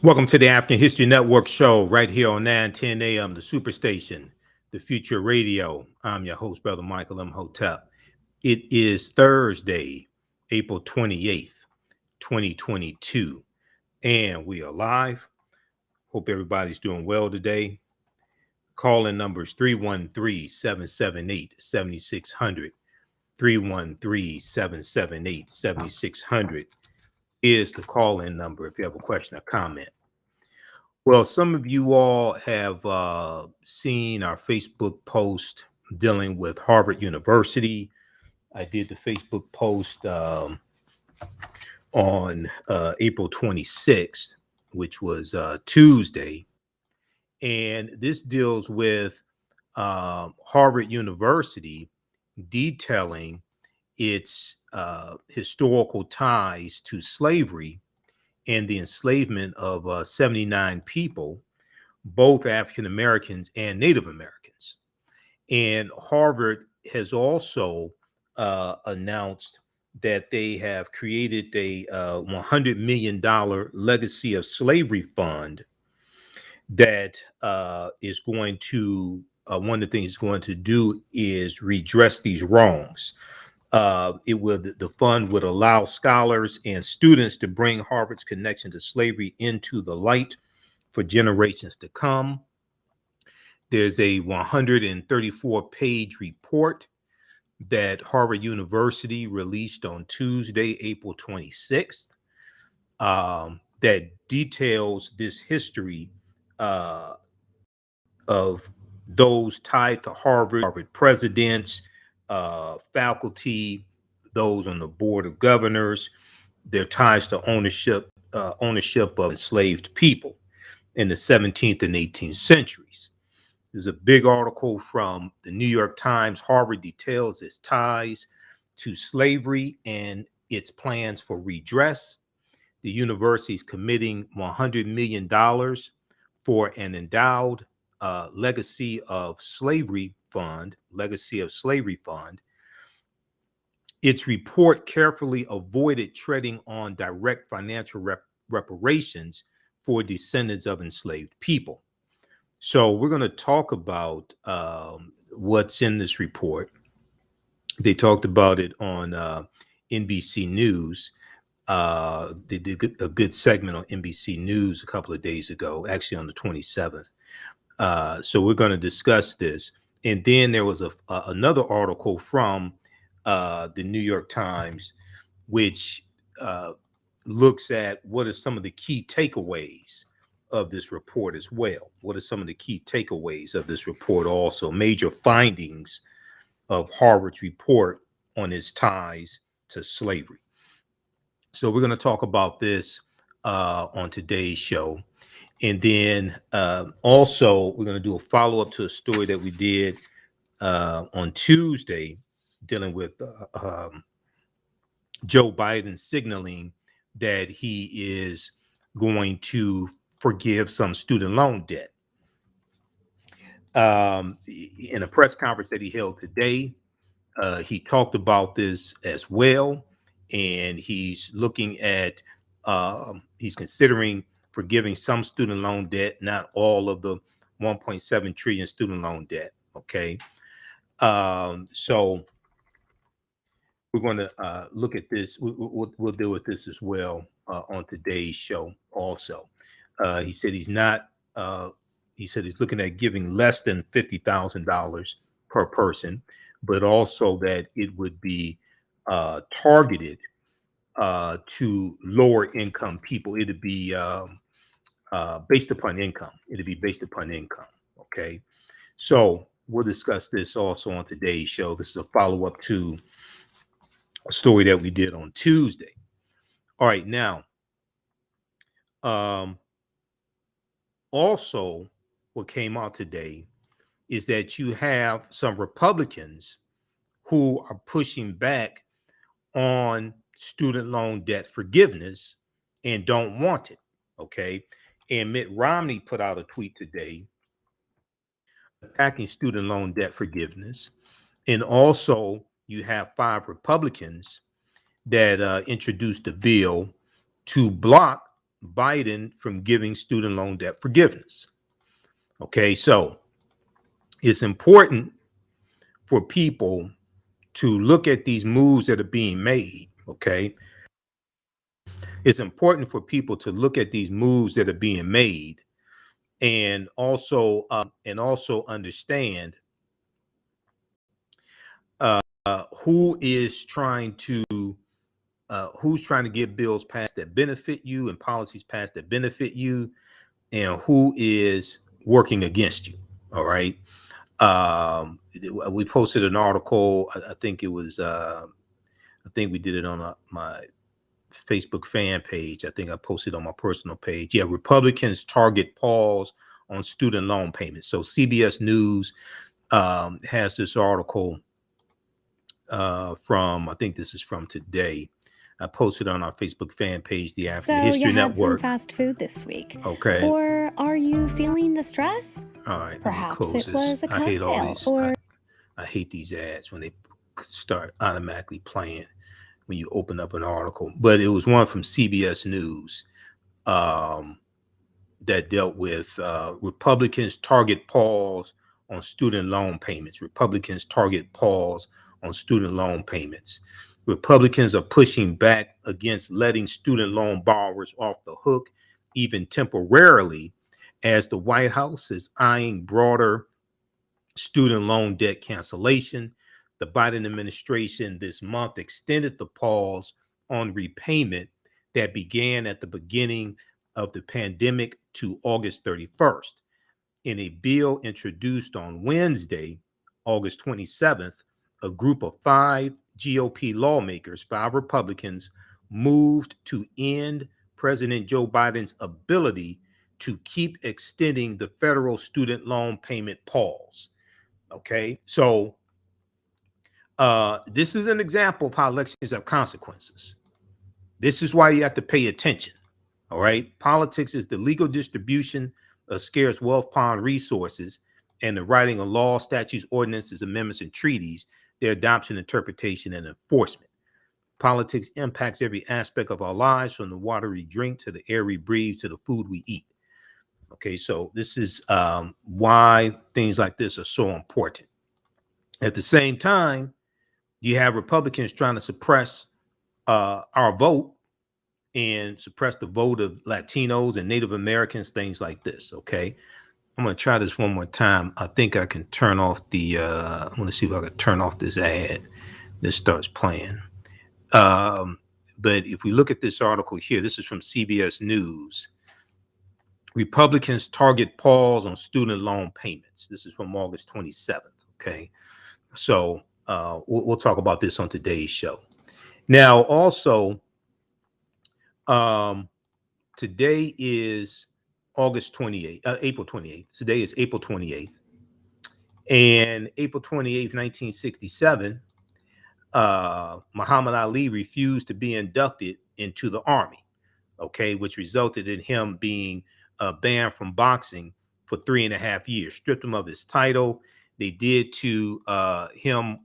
Welcome to the African History Network show right here on 910 AM, the Superstation, the Future Radio. I'm your host, Brother Michael Imhotep. It is Thursday, April 28th, 2022, and we are live. Hope everybody's doing well today. Call-in numbers 313-778-7600. 313-778-7600 is the call-in number if you have a question or comment. Well, some of you all have seen our Facebook post dealing with Harvard University. I did the Facebook post on April 26th, which was Tuesday. And this deals with Harvard University detailing its historical ties to slavery and the enslavement of 79 people, both African Americans and Native Americans. And Harvard has also announced that they have created a $100 million legacy of slavery fund that is going to, one of the things it's going to do is redress these wrongs. The fund would allow scholars and students to bring Harvard's connection to slavery into the light for generations to come. There's a 134-page report that Harvard University released on Tuesday, April 26th, that details this history of those tied to Harvard presidents, faculty, those on the board of governors, their ties to ownership of enslaved people in the 17th and 18th centuries. There's a big article from the New York Times. Harvard details its ties to slavery and its plans for redress. The university is committing $100 million for an endowed legacy of slavery fund. Its report carefully avoided treading on direct financial reparations for descendants of enslaved people. So we're going to talk about what's in this report. They talked about it on NBC News. They did a good segment on NBC News a couple of days ago, actually on the 27th. So we're going to discuss this. And then there was another article from the New York Times, which looks at what are some of the key takeaways of this report as well. What are some of the key takeaways of this report also? Major findings of Harvard's report on its ties to slavery. So we're going to talk about this on today's show. And then also we're going to do a follow-up to a story that we did on Tuesday dealing with Joe Biden signaling that he is going to forgive some student loan debt. In a press conference that he held today, he talked about this as well, and he's looking at, he's considering forgiving some student loan debt, not all of the 1.7 trillion student loan debt. Okay. So we're going to look at this. We'll deal with this as well on today's show also. He said he's not, he said he's looking at giving less than $50,000 per person, but also that it would be targeted to lower income people. It'd be based upon income. It'd be based upon income. Okay. So we'll discuss this also on today's show. This is a follow-up to a story that we did on Tuesday. All right. Now, also what came out today is that you have some Republicans who are pushing back on student loan debt forgiveness and don't want it. Okay. And Mitt Romney put out a tweet today attacking student loan debt forgiveness. And also, you have 5 Republicans that introduced a bill to block Biden from giving student loan debt forgiveness. Okay, so it's important for people to look at these moves that are being made. Okay, it's important for people to look at these moves that are being made, and also understand who is trying to who's trying to get bills passed that benefit you and policies passed that benefit you, and who is working against you. All right. We posted an article. I think it was. I think we did it on my Facebook fan page. I think I posted on my personal page. Yeah, Republicans target pause on student loan payments. So CBS News has this article from, I think this is from today. I posted on our Facebook fan page, the African History Network. So you had some fast food this week. Okay. Or are you feeling the stress? All right. Perhaps it was a cocktail. I hate all these. I hate these ads when they start automatically playing when you open up an article. But it was one from CBS News that dealt with Republicans target pause on student loan payments. Republicans target pause on student loan payments. Republicans are pushing back against letting student loan borrowers off the hook, even temporarily, as the White House is eyeing broader student loan debt cancellation. The Biden administration this month extended the pause on repayment that began at the beginning of the pandemic to August 31st. In a bill introduced on Wednesday, August 27th, a group of 5 GOP lawmakers, 5 Republicans, moved to end President Joe Biden's ability to keep extending the federal student loan payment pause. Okay, so this is an example of how elections have consequences. This is why you have to pay attention. All right, politics is the legal distribution of scarce wealth pond resources and the writing of laws, statutes, ordinances, amendments, and treaties, their adoption, interpretation, and enforcement. Politics impacts every aspect of our lives, from the water we drink to the air we breathe to the food we eat. Okay, so this is why things like this are so important. At the same time, you have Republicans trying to suppress our vote and suppress the vote of Latinos and Native Americans, things like this. Okay, I'm going to try this one more time. I think I can turn off the, I want to see if I can turn off this ad that starts playing. But if we look at this article here, this is from CBS News. Republicans target pause on student loan payments. This is from August 27th. Okay, so we'll talk about this on today's show. Now, also, today is April 28th. Today is April 28th. And April 28th, 1967, Muhammad Ali refused to be inducted into the Army, okay, which resulted in him being banned from boxing for 3.5 years, stripped him of his title. They did to him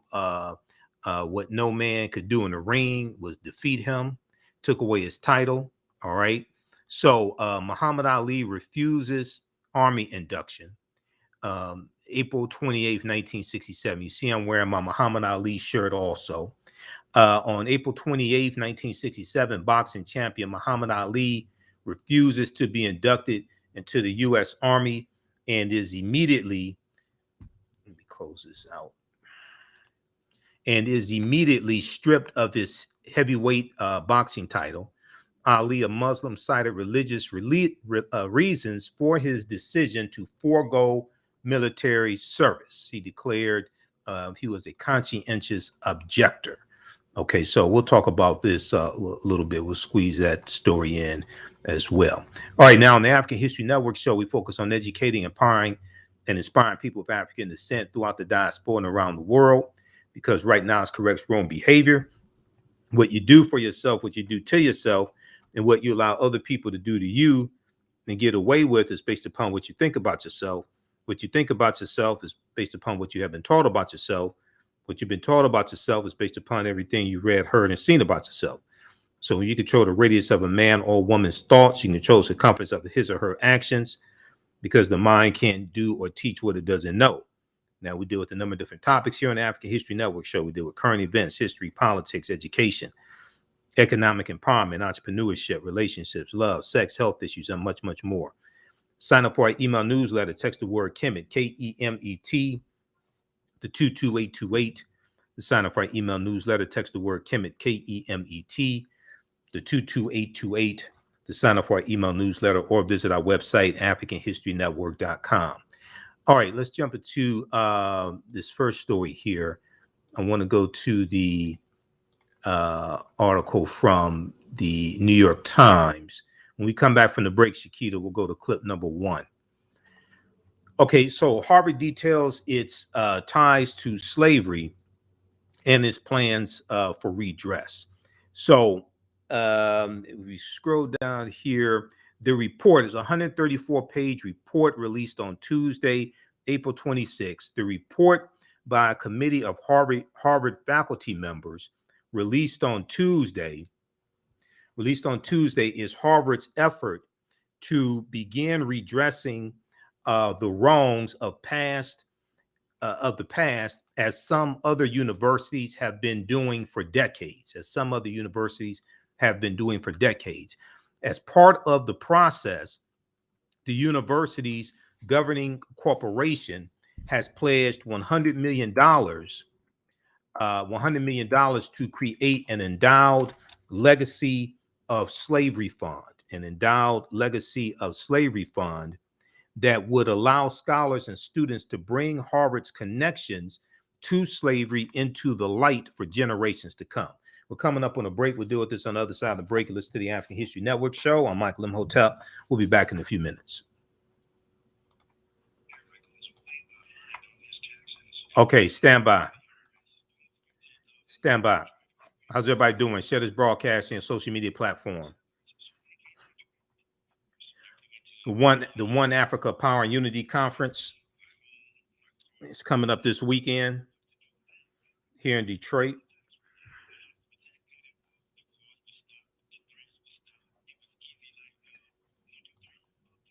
what no man could do in the ring, was defeat him, took away his title. All right. So Muhammad Ali refuses Army induction. April 28th, 1967. You see, I'm wearing my Muhammad Ali shirt also. On April 28th, 1967, boxing champion Muhammad Ali refuses to be inducted into the U.S. Army and is immediately, let me close this out, and is immediately stripped of his heavyweight boxing title. Ali, a Muslim, cited religious reasons for his decision to forego military service. He declared he was a conscientious objector. Okay, so we'll talk about this a little bit. We'll squeeze that story in as well. All right, now on the African History Network show, we focus on educating, empowering, and inspiring people of African descent throughout the diaspora and around the world, because right now it's correct wrong behavior. What you do for yourself, what you do to yourself, and what you allow other people to do to you and get away with is based upon what you think about yourself. What you think about yourself is based upon what you have been taught about yourself. What you've been taught about yourself is based upon everything you've read, heard, and seen about yourself. So when you control the radius of a man or woman's thoughts, you control the circumference of his or her actions, because the mind can't do or teach what it doesn't know. Now, we deal with a number of different topics here on the African History Network show. We deal with current events, history, politics, education, economic empowerment, entrepreneurship, relationships, love, sex, health issues, and much, much more. Sign up for our email newsletter. Text the word Kemet, Kemet, to 22828. To sign up for our email newsletter, text the word Kemet, Kemet, to 22828. To sign up for our email newsletter, or visit our website, AfricanHistoryNetwork.com. All right, let's jump into this first story here. I want to go to the article from the New York Times. When we come back from the break, Shakita, we'll go to clip number 1. Okay, so Harvard details its ties to slavery and its plans for redress. So we scroll down here. The report is a 134-page report released on Tuesday, April 26th. The report by a committee of Harvard faculty members released on Tuesday is Harvard's effort to begin redressing the wrongs of the past, as some other universities have been doing for decades. As part of the process, the university's governing corporation has pledged $100 million to create an endowed legacy of slavery fund, that would allow scholars and students to bring Harvard's connections to slavery into the light for generations to come. We're coming up on a break. We'll deal with this on the other side of the break. Listen to the African History Network show. I'm Michael Imhotep. We'll be back in a few minutes. Okay, stand by. How's everybody doing? Share this broadcasting and social media platform. The One Africa Power and Unity Conference is coming up this weekend here in Detroit.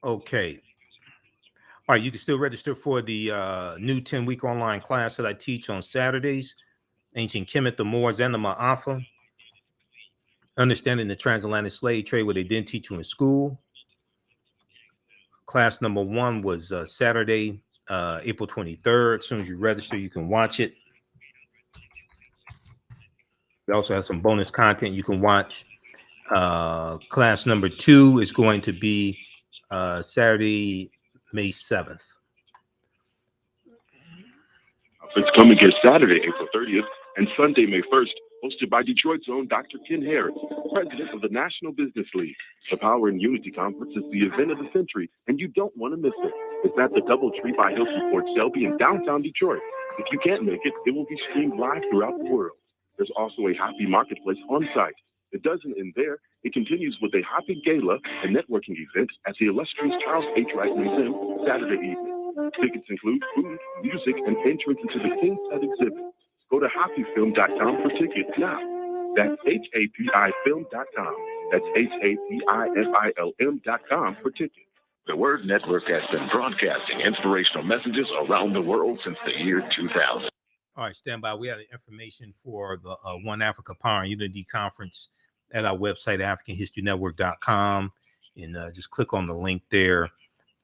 Okay. All right, you can still register for the new 10-week online class that I teach on Saturdays, Ancient Kemet, the Moors, and the Maafa, Understanding the Transatlantic Slave Trade, what they didn't teach you in school. Class number 1 was Saturday, April 23rd. As soon as you register, you can watch it. We also have some bonus content you can watch. Class number 2 is going to be Saturday, May 7th. It's coming here Saturday, April 30th, and Sunday, May 1st, hosted by Detroit's own Dr. Ken Harris, president of the National Business League. The Power and Unity Conference is the event of the century, and you don't want to miss it. It's at the DoubleTree by Hilton Port Shelby in downtown Detroit. If you can't make it, it will be streamed live throughout the world. There's also a Happy Marketplace on site. It doesn't end there. It continues with a Happy Gala and networking event at the illustrious Charles H. Wright Museum Saturday evening. Tickets include food, music, and entrance into the King's Head exhibit. Go to happyfilm.com for tickets now. That's HAPIFilm.com. That's HAPIFILM.com for tickets. The Word Network has been broadcasting inspirational messages around the world since the year 2000. All right, stand by. We have the information for the One Africa Power and Unity Conference at our website, AfricanHistoryNetwork.com. And just click on the link there,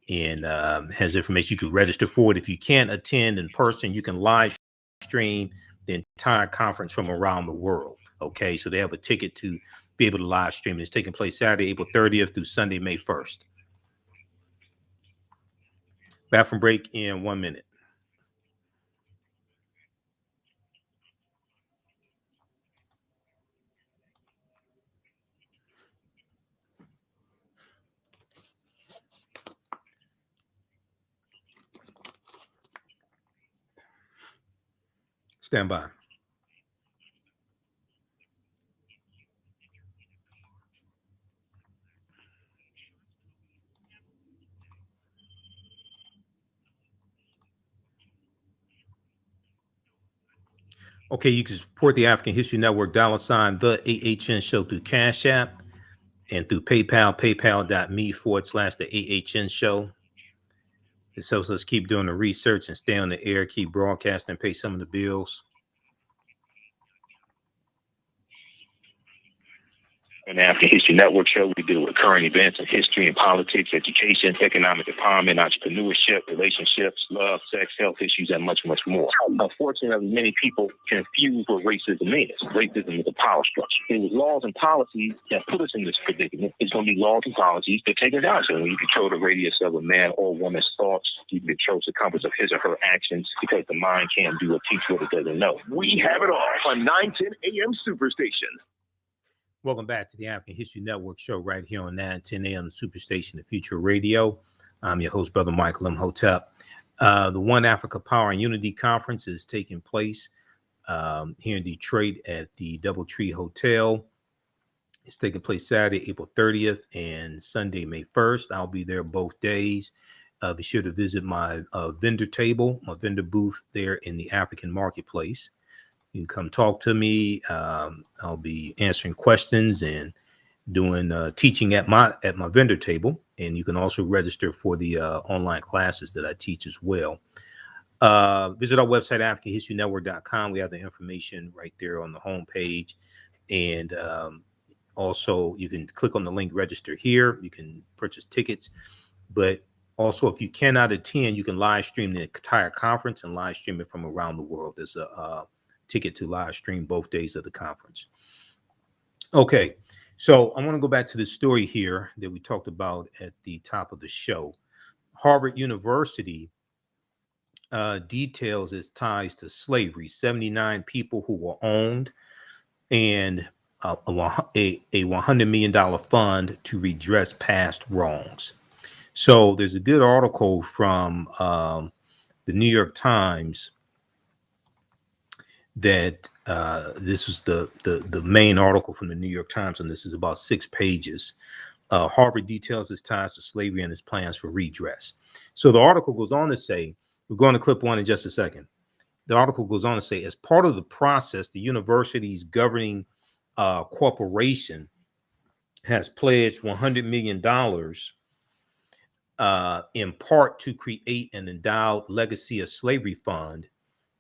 and has information you can register for it. If you can't attend in person, you can live stream the entire conference from around the world. Okay, so they have a ticket to be able to live stream. It's taking place Saturday, April 30th through Sunday, May 1st. Bathroom break in 1 minute. Stand by. Okay, you can support the African History Network, $ the AHN show through Cash App and through PayPal, paypal.me/the AHN show. This helps us keep doing the research and stay on the air, keep broadcasting, pay some of the bills. On the African History Network show, we deal with current events in history and politics, education, economic empowerment, entrepreneurship, relationships, love, sex, health issues, and much, much more. Unfortunately, many people confuse what racism is. Racism is a power structure. It was laws and policies that put us in this predicament. It's going to be laws and policies that take us out. So when you control the radius of a man or woman's thoughts, you can control the compass of his or her actions, because the mind can't do or teach what it doesn't know. We have it all on 910 AM Superstation. Welcome back to the African History Network show right here on 910 AM Superstation, the Future Radio. I'm your host, Brother Michael Imhotep. The One Africa Power and Unity Conference is taking place here in Detroit at the DoubleTree Hotel. It's taking place Saturday, April 30th and Sunday, May 1st. I'll be there both days. Be sure to visit my vendor table, my vendor booth there in the African Marketplace. You can come talk to me. I'll be answering questions and doing teaching at my vendor table. And you can also register for the online classes that I teach as well. Visit our website, AfricanHistoryNetwork.com. We have the information right there on the homepage. And also, you can click on the link, register here. You can purchase tickets. But also, if you cannot attend, you can live stream the entire conference and live stream it from around the world. There's a ticket to live stream both days of the conference. Okay, so I want to go back to the story here that we talked about at the top of the show. Harvard University details its ties to slavery. 79 people who were owned, and a $100 million fund to redress past wrongs. So there's a good article from the New York Times that this is the main article from the New York Times, and this is about 6 pages. Harvard details its ties to slavery and its plans for redress. So the article goes on to say, we're going to clip one in just a second. The article goes on to say, as part of the process, the university's governing corporation has pledged $100 million in part to create an endowed legacy of slavery fund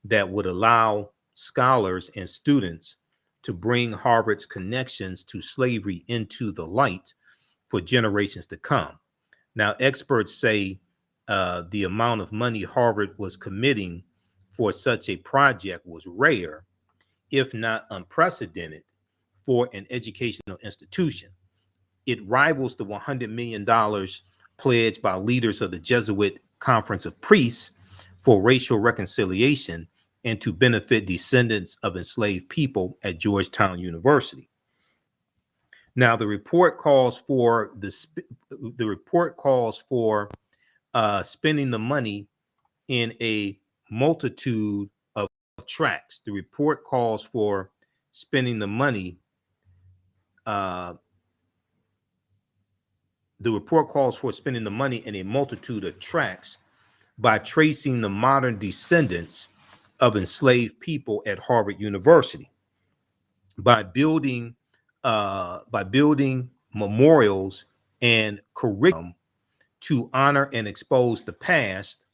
that would allow scholars and students to bring Harvard's connections to slavery into the light for generations to come. Now, experts say the amount of money Harvard was committing for such a project was rare, if not unprecedented, for an educational institution. It rivals the $100 million pledged by leaders of the Jesuit Conference of Priests for racial reconciliation and to benefit descendants of enslaved people at Georgetown University. Now, the report calls for spending the money in a multitude of tracks. The report calls for spending the money. The report calls for spending the money in a multitude of tracks by tracing the modern descendants of enslaved people at Harvard University, by building memorials and curriculum to honor and expose the past,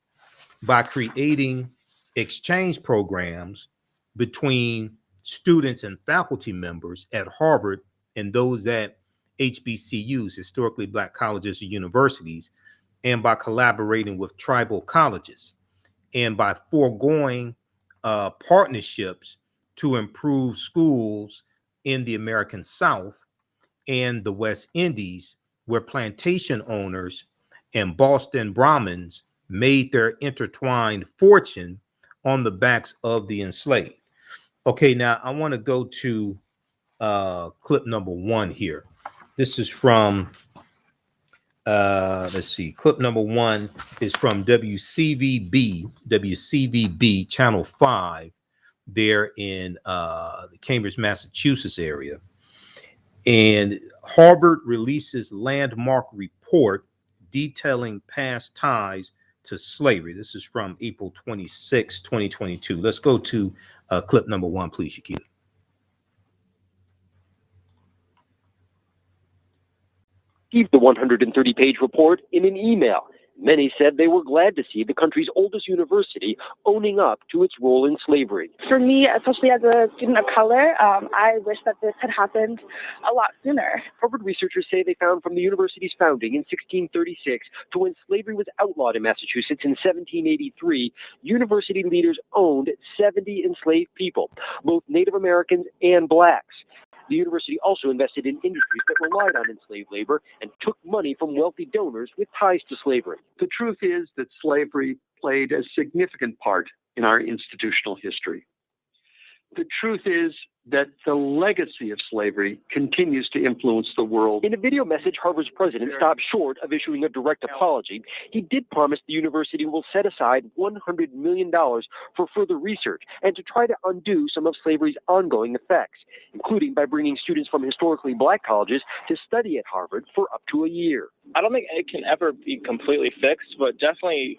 by creating exchange programs between students and faculty members at Harvard and those at HBCUs, historically Black colleges or universities, and by collaborating with tribal colleges, and by foregoing partnerships to improve schools in the American South and the West Indies, where plantation owners and Boston Brahmins made their intertwined fortune on the backs of the enslaved. Okay, now I want to go to clip number 1 here. This is from, let's see, clip number 1 is from WCVB Channel 5 there in the Cambridge, Massachusetts area. And Harvard releases landmark report detailing past ties to slavery. This is from April 26, 2022. Let's go to Clip number 1, please, Shakita. Received the 130-page report in an email. Many said they were glad to see the country's oldest university owning up to its role in slavery. For me, especially as a student of color, I wish that this had happened a lot sooner. Harvard researchers say they found from the university's founding in 1636 to when slavery was outlawed in Massachusetts in 1783, university leaders owned 70 enslaved people, both Native Americans and blacks. The university also invested in industries that relied on enslaved labor and took money from wealthy donors with ties to slavery. The truth is that slavery played a significant part in our institutional history. The truth is that the legacy of slavery continues to influence the world. In a video message, Harvard's president stopped short of issuing a direct apology. He did promise the university will set aside $100 million for further research and to try to undo some of slavery's ongoing effects, including by bringing students from historically black colleges to study at Harvard for up to a year. I don't think it can ever be completely fixed, but definitely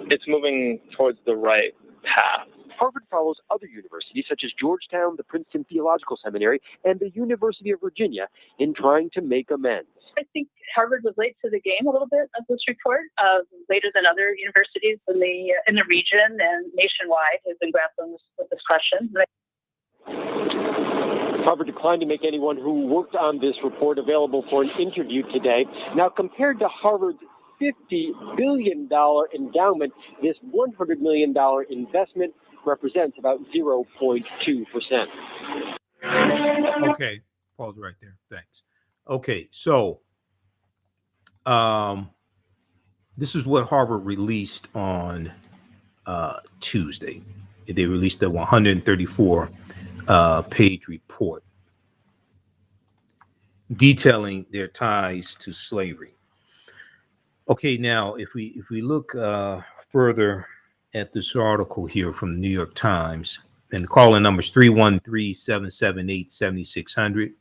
it's moving towards the right path. Harvard follows other universities such as Georgetown, the Princeton Theological Seminary, and the University of Virginia in trying to make amends. I think Harvard was late to the game a little bit of this report, later than other universities in the region and nationwide have been grappling with this question. Harvard declined to make anyone who worked on this report available for an interview today. Now, compared to Harvard's $50 billion endowment, this $100 million investment represents about 0.2%. Okay, pause right there. Thanks. Okay, so this is what Harvard released on Tuesday. They released a 134 page report detailing their ties to slavery. Okay, now if we look further at this article here from the New York Times, and the call-in number is 313-778-7600.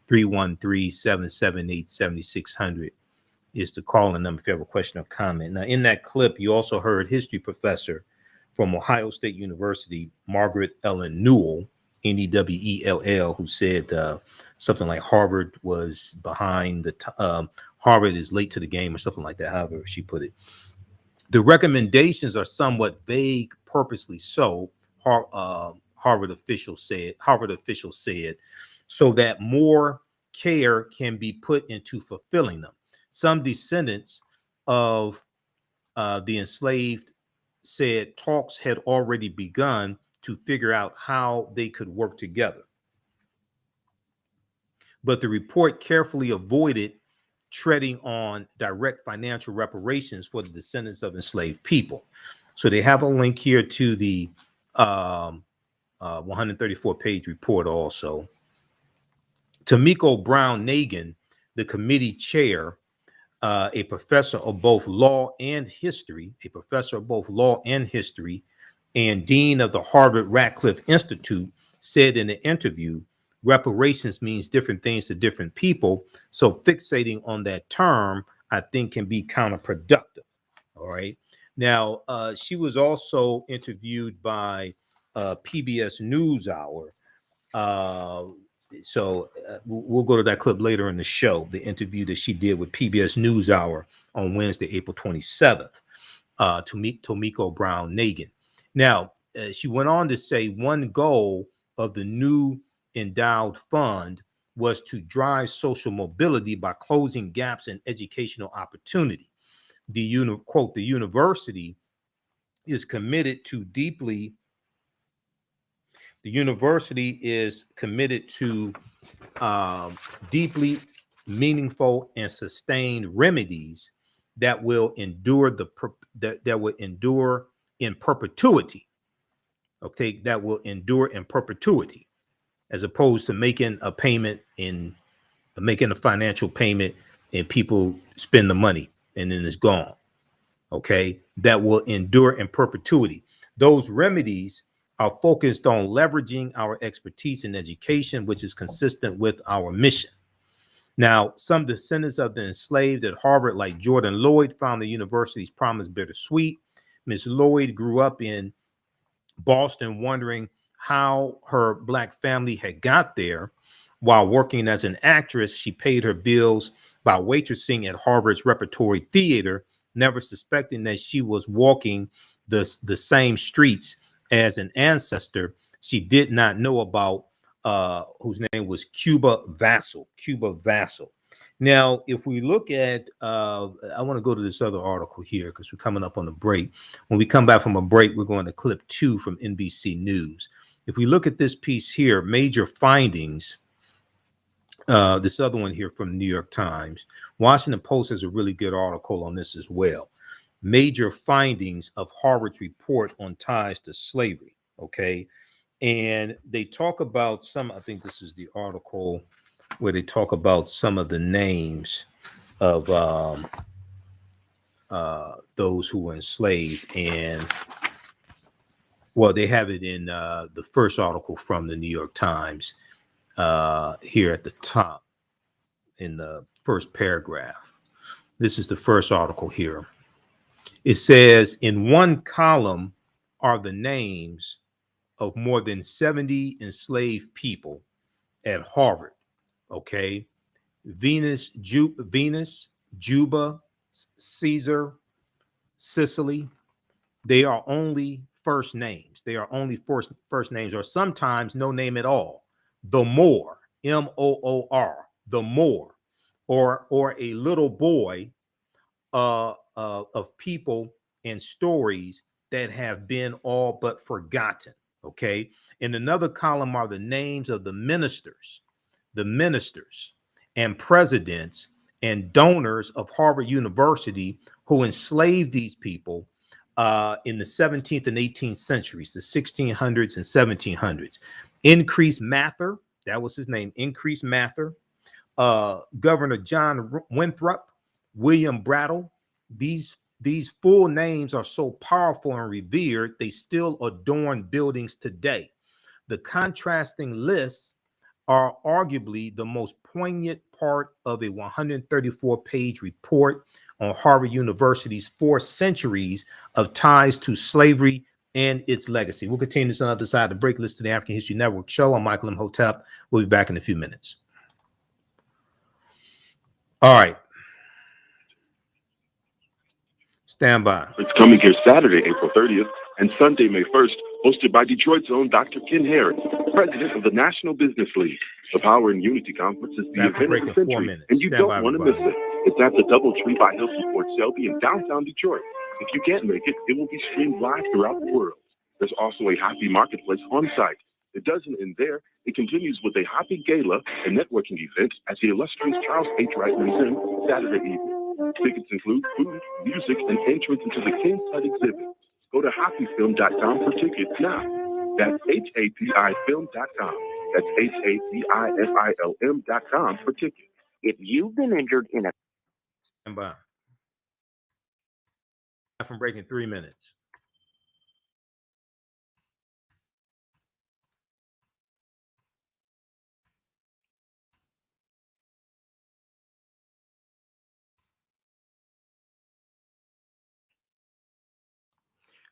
313-778-7600 is the call-in number if you have a question or comment. Now, in that clip, you also heard history professor from Ohio State University, Margaret Ellen Newell, Newell, who said something like Harvard was behind the Harvard is late to the game or something like that, however she put it. The recommendations are somewhat vague, purposely so, Harvard officials said, so that more care can be put into fulfilling them. Some descendants of the enslaved said talks had already begun to figure out how they could work together. But the report carefully avoided treading on direct financial reparations for the descendants of enslaved people. So they have a link here to the 134-page report also. Tamiko Brown-Nagin, the committee chair, a professor of both law and history, and dean of the Harvard Radcliffe Institute, said in an interview, reparations means different things to different people. So fixating on that term, I think, can be counterproductive. All right. Now, she was also interviewed by PBS NewsHour. We'll go to that clip later in the show, the interview that she did with PBS NewsHour on Wednesday, April 27th, to meet Tamiko Brown-Nagin. Now, she went on to say one goal of the new endowed fund was to drive social mobility by closing gaps in educational opportunity. The university is committed to deeply meaningful and sustained remedies that will endure in perpetuity. Okay, that will endure in perpetuity, as opposed to making a financial payment and people spend the money and then it's gone. Okay, that will endure in perpetuity. Those remedies are focused on leveraging our expertise in education, which is consistent with our mission. Now, some descendants of the enslaved at Harvard, like Jordan Lloyd, found the university's promise bittersweet. Ms. Lloyd grew up in Boston, wondering how her Black family had got there. While working as an actress, she paid her bills by waitressing at Harvard's Repertory Theater, never suspecting that she was walking the same streets as an ancestor she did not know about, whose name was Cuba Vassal. Cuba Vassal. Now, if we look at, I want to go to this other article here because we're coming up on the break. When we come back from a break, we're going to clip 2 from NBC News. If we look at this piece here, major findings, this other one here from the New York Times, Washington Post has a really good article on this as well. Major findings of Harvard's report on ties to slavery. Okay. And they talk about some, I think this is the article where they talk about some of the names of those who were enslaved. And well, they have it in the first article from the New York Times here at the top in the first paragraph. This is the first article here. It says, in one column are the names of more than 70 enslaved people at Harvard. Okay. Venus, Juba, Caesar, Sicily. They are only first names. They are only first names, or sometimes no name at all. The Moor, Moor, the Moor, or a little boy of people and stories that have been all but forgotten. Okay. In another column are the names of the ministers and presidents and donors of Harvard University who enslaved these people in the 17th and 18th centuries, the 1600s and 1700s. Increase Mather, that was his name, Increase Mather, Governor John Winthrop, William Brattle. These full names are so powerful and revered, they still adorn buildings today. The contrasting lists are arguably the most poignant part of a 134-page report on Harvard University's 4 centuries of ties to slavery and its legacy. We'll continue this on the other side of the break. Listen to the African History Network show. I'm Michael Imhotep. We'll be back in a few minutes. All right. Stand by. It's coming here Saturday, April 30th, and Sunday, May 1st, hosted by Detroit's own Dr. Ken Harris, president of the National Business League. The Power and Unity Conference is the event of the century, and you don't want to miss it. It's at the DoubleTree by Hilton Port Selby in downtown Detroit. If you can't make it, it will be streamed live throughout the world. There's also a Happy Marketplace on site. It doesn't end there. It continues with a Happy Gala and networking event at the illustrious Charles H. Wright Museum Saturday evening. Tickets include food, music, and entrance into the King's Hut exhibit. Go to happyfilm.com for tickets now. That's HAPIFilm.com. That's HAPIFILM.com for tickets. If you've been injured in a... Stand by. From break in 3 minutes.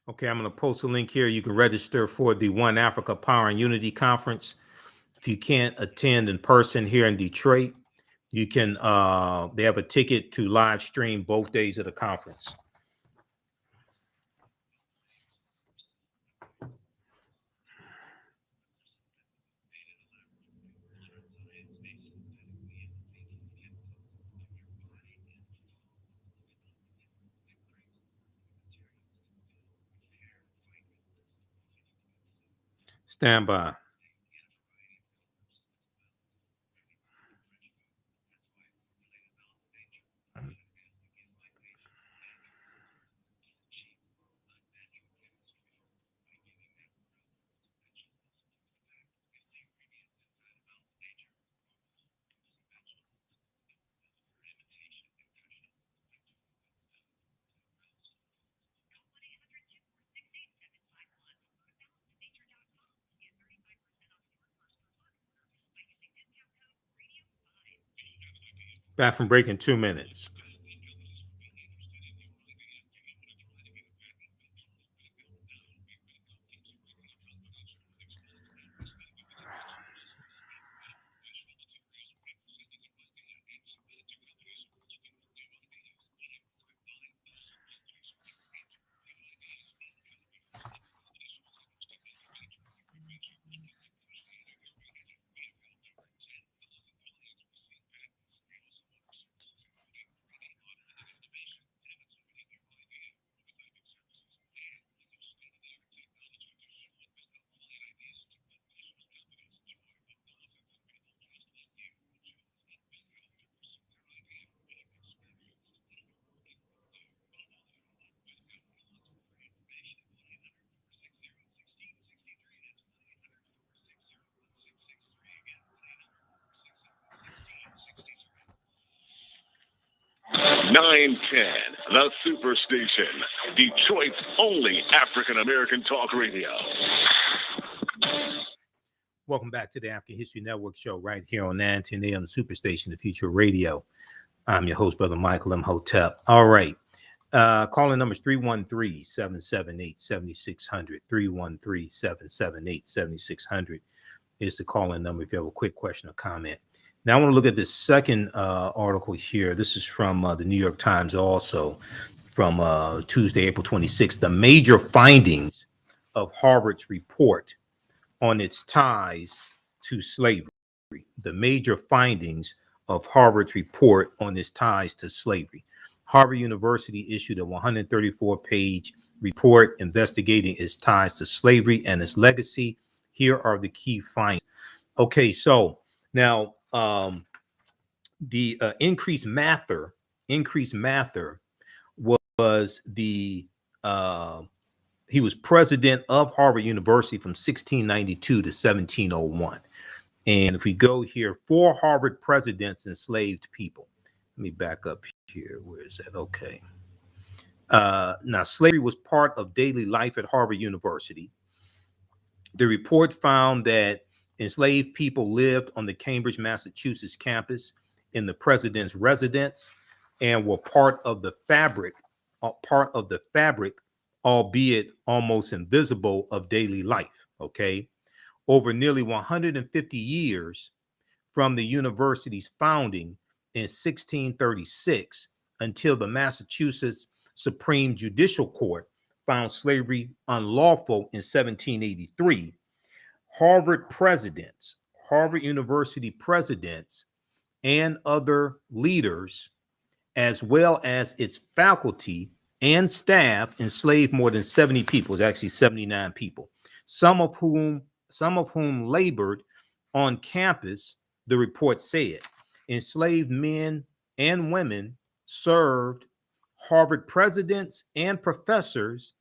Okay, I'm going to post a link here. You can register for the One Africa Power and Unity Conference. If you can't attend in person here in Detroit, you can, they have a ticket to live stream both days of the conference. Stand by. Back from break in 2 minutes. 910, the Superstation, Detroit's only African-American talk radio. Welcome back to the African History Network show right here on 910 AM Superstation, the Future Radio. I'm your host, Brother Michael Imhotep. All right. Calling numbers 313-778-7600. 313-778-7600 is the calling number if you have a quick question or comment. Now, I want to look at this second article here. This is from the New York Times also, from Tuesday, April 26th. The major findings of Harvard's report on its ties to slavery. The major findings of Harvard's report on its ties to slavery. Harvard University issued a 134-page report investigating its ties to slavery and its legacy. Here are the key findings. Okay, so now the increased mather was the he was president of Harvard University from 1692 to 1701. And if we go here, 4 Harvard presidents enslaved people. Let me back up here. Where is that? Okay. Now, slavery was part of daily life at Harvard University. The report found that enslaved people lived on the Cambridge, Massachusetts campus in the president's residence and were part of the fabric, albeit almost invisible, of daily life. Okay. Over nearly 150 years from the university's founding in 1636 until the Massachusetts Supreme Judicial Court found slavery unlawful in 1783, Harvard University presidents, and other leaders, as well as its faculty and staff, enslaved more than 70 people. It's actually 79 people, some of whom labored on campus. The report said enslaved men and women served Harvard presidents and professors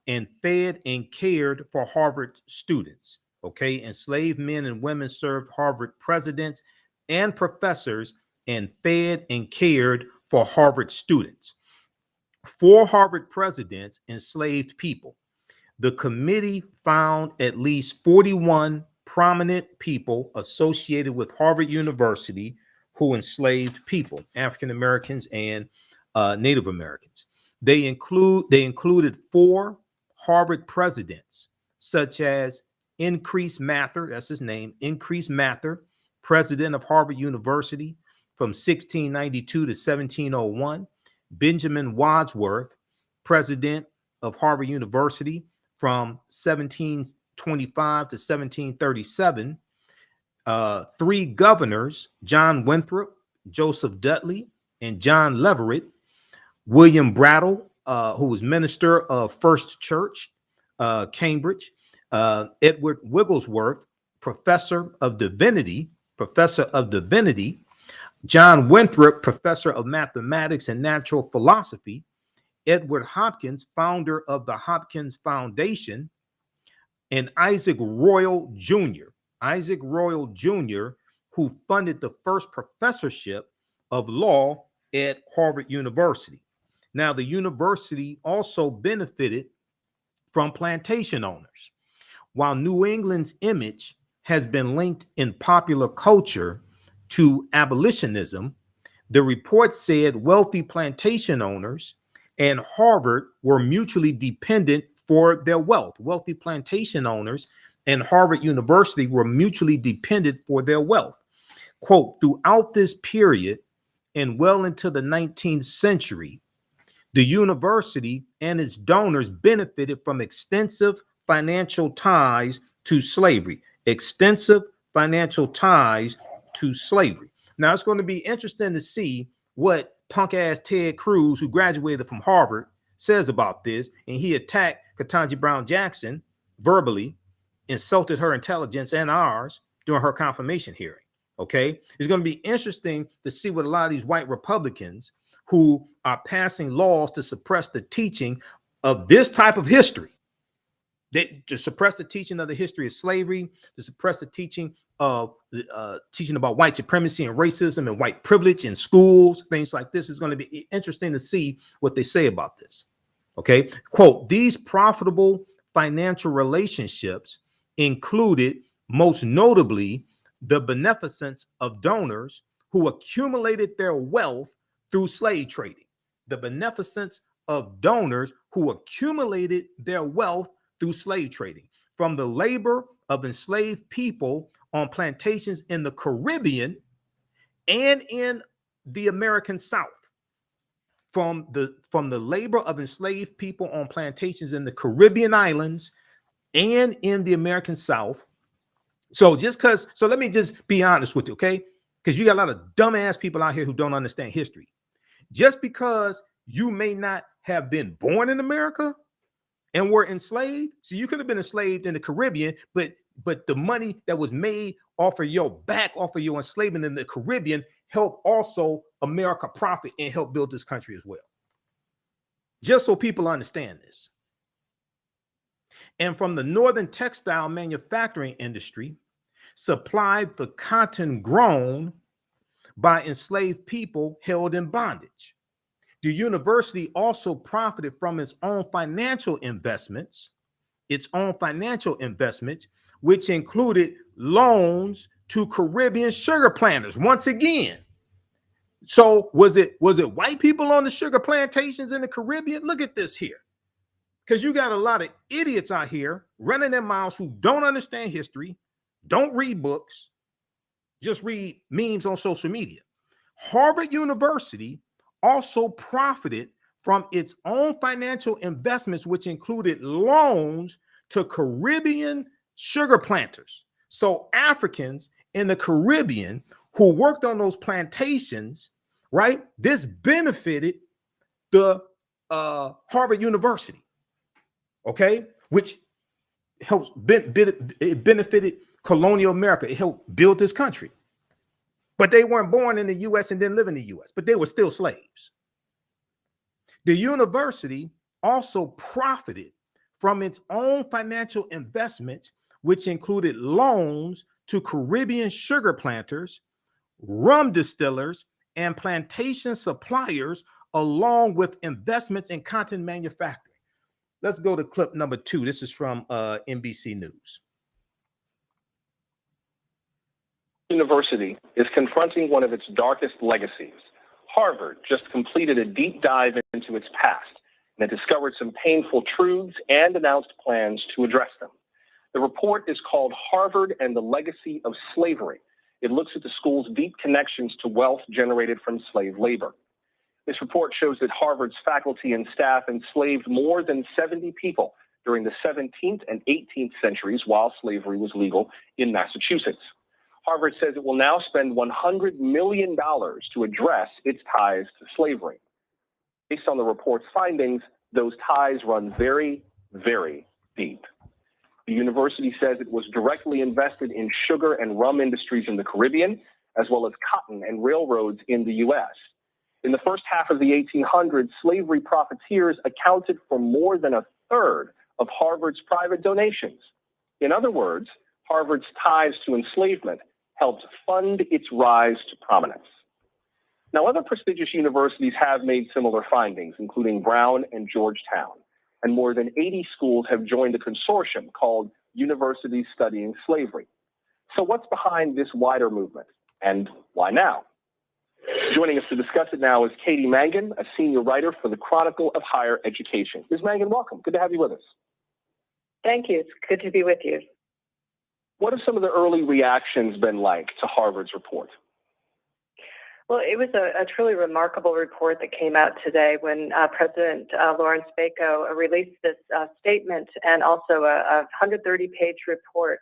and fed and cared for Harvard students. Okay, enslaved men and women served Harvard presidents and professors and fed and cared for Harvard students. 4 Harvard presidents enslaved people. The committee found at least 41 prominent people associated with Harvard University who enslaved people, African Americans and Native Americans. They included 4 Harvard presidents, such as Increase Mather, that's his name, Increase Mather, president of Harvard University from 1692 to 1701, Benjamin Wadsworth, president of Harvard University from 1725 to 1737, 3 governors, John Winthrop, Joseph Dudley, and John Leverett, William Brattle, who was minister of First Church, Cambridge, Edward Wigglesworth, professor of divinity, John Winthrop, professor of mathematics and natural philosophy, Edward Hopkins, founder of the Hopkins Foundation, and Isaac Royal Jr., who funded the first professorship of law at Harvard University. Now, the university also benefited from plantation owners. While New England's image has been linked in popular culture to abolitionism, the report said wealthy plantation owners and Harvard were mutually dependent for their wealth. Wealthy plantation owners and Harvard University were mutually dependent for their wealth. Quote, throughout this period and well into the 19th century, the university and its donors benefited from extensive financial ties to slavery. Now, it's going to be interesting to see what punk-ass Ted Cruz, who graduated from Harvard, says about this. And he attacked Ketanji Brown Jackson verbally, insulted her intelligence and ours during her confirmation hearing. Okay, it's going to be interesting to see what a lot of these white Republicans who are passing laws to suppress the teaching of this type of history, To suppress the teaching of the history of slavery, to suppress the teaching of teaching about white supremacy and racism and white privilege in schools, things like this. Is going to be interesting to see what they say about this. Okay, quote, these profitable financial relationships included most notably the beneficence of donors who accumulated their wealth through slave trading. The beneficence of donors who accumulated their wealth through slave trading, from the labor of enslaved people on plantations in the Caribbean and in the American South. From the labor of enslaved people on plantations in the Caribbean islands and in the American South. So let me just be honest with you, okay? Because you got a lot of dumbass people out here who don't understand history. Just because you may not have been born in America and were enslaved, so you could have been enslaved in the Caribbean, but the money that was made off of your enslavement in the Caribbean helped also America profit and help build this country as well. Just so people understand this. And from the northern textile manufacturing industry, supplied the cotton grown by enslaved people held in bondage. The university also profited from its own financial investments, which included loans to Caribbean sugar planters. Once again, so was it white people on the sugar plantations in the Caribbean? Look at this here. Because you got a lot of idiots out here running their mouths who don't understand history, don't read books, just read memes on social media. Harvard University also profited from its own financial investments, which included loans to Caribbean sugar planters. So Africans in the Caribbean who worked on those plantations, right? This benefited the Harvard University, okay? Which helps it benefited colonial America. It helped build this country. But they weren't born in the U.S. and didn't live in the U.S., but they were still slaves. The university also profited from its own financial investments, which included loans to Caribbean sugar planters, rum distillers, and plantation suppliers, along with investments in cotton manufacturing. Let's go to clip number 2. This is from NBC News. University is confronting one of its darkest legacies. Harvard just completed a deep dive into its past and it discovered some painful truths and announced plans to address them. The report is called Harvard and the Legacy of Slavery. It looks at the school's deep connections to wealth generated from slave labor. This report shows that Harvard's faculty and staff enslaved more than 70 people during the 17th and 18th centuries while slavery was legal in Massachusetts. Harvard says it will now spend $100 million to address its ties to slavery. Based on the report's findings, those ties run very, very deep. The university says it was directly invested in sugar and rum industries in the Caribbean, as well as cotton and railroads in the U.S. In the first half of the 1800s, slavery profiteers accounted for more than a third of Harvard's private donations. In other words, Harvard's ties to enslavement helped fund its rise to prominence. Now, other prestigious universities have made similar findings, including Brown and Georgetown, and more than 80 schools have joined a consortium called Universities Studying Slavery. So what's behind this wider movement, and why now? Joining us to discuss it now is Katie Mangan, a senior writer for the Chronicle of Higher Education. Ms. Mangan, welcome. Good to have you with us. Thank you. It's good to be with you. What have some of the early reactions been like to Harvard's report? Well, it was a truly remarkable report that came out today when President Lawrence Bacot released this statement and also a 130-page report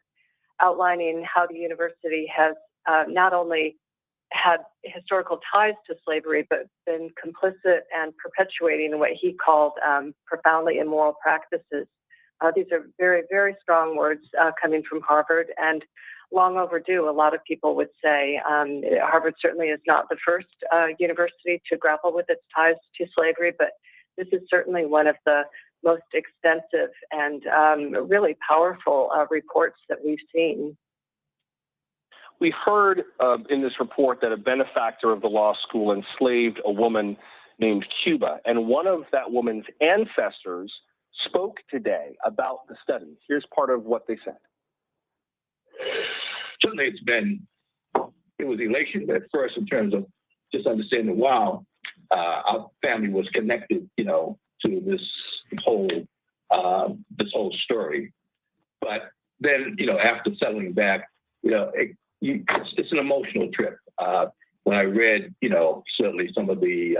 outlining how the university has not only had historical ties to slavery, but been complicit and perpetuating what he called profoundly immoral practices. These are very, very strong words coming from Harvard and long overdue. A lot of people would say Harvard certainly is not the first university to grapple with its ties to slavery, but this is certainly one of the most extensive and really powerful reports that we've seen. We heard in this report that a benefactor of the law school enslaved a woman named Cuba, and one of that woman's ancestors spoke today about the study. Here's part of what they said. Certainly it was elation at first in terms of just understanding, wow, our family was connected, to this whole story. But then, after settling back, it's an emotional trip. When I read, certainly some of the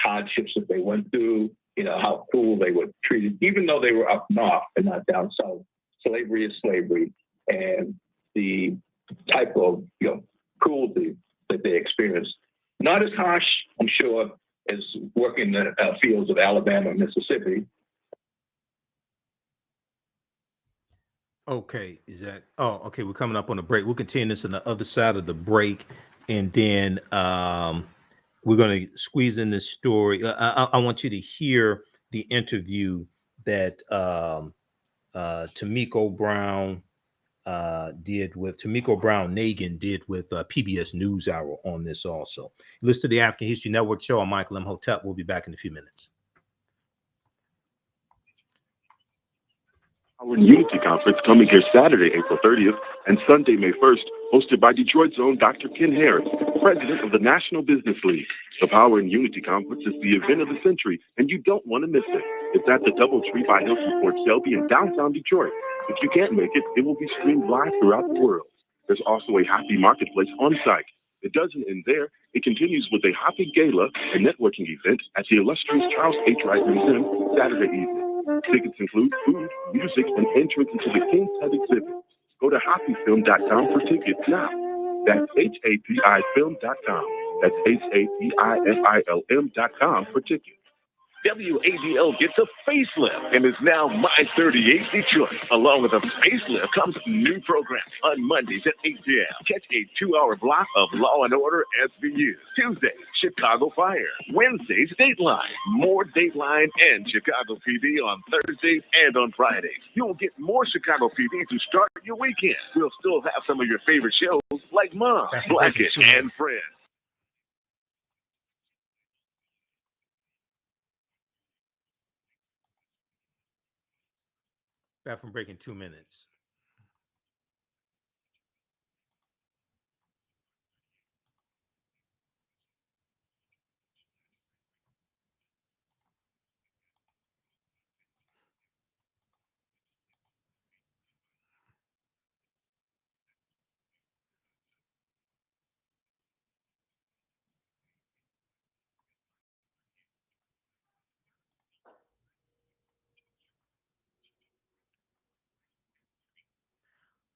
hardships that they went through, how cruel they were treated, even though they were up north and not down south. Slavery is slavery, and the type of cruelty that they experienced, not as harsh, I'm sure, as working in the fields of Alabama and Mississippi. Okay, okay, we're coming up on a break. We'll continue this on the other side of the break, and then we're going to squeeze in this story. I want you to hear the interview that Tamiko Brown Nagin did with PBS NewsHour on this also. Listen to the African History Network show. I'm Michael Imhotep. We'll be back in a few minutes. Our Unity Conference coming here Saturday, April 30th and Sunday, May 1st, hosted by Detroit's own Dr. Ken Harris, president of the National Business League. The Power and Unity Conference is the event of the century, and you don't want to miss it. It's at the DoubleTree by Hilton Port Shelby in downtown Detroit. If you can't make it, it will be streamed live throughout the world. There's also a Happy Marketplace on site. It doesn't end there. It continues with a Happy Gala and networking event at the illustrious Charles H. Wright Museum Saturday evening. Tickets include food, music, and entrance into the King's Head exhibit. Go to happyfilm.com for tickets now. That's HAPIFilm.com. That's HAPIFILM.com for tickets. WADL gets a facelift and is now My 38 Detroit. Along with a facelift comes new programs on Mondays at 8 p.m. Catch a 2-hour block of Law and Order SVU. Tuesday, Chicago Fire. Wednesdays, Dateline. More Dateline and Chicago PD on Thursdays and on Fridays. You'll get more Chicago PD to start your weekend. We'll still have some of your favorite shows like Mom, Blackett, and Friends. Back from break in 2 minutes.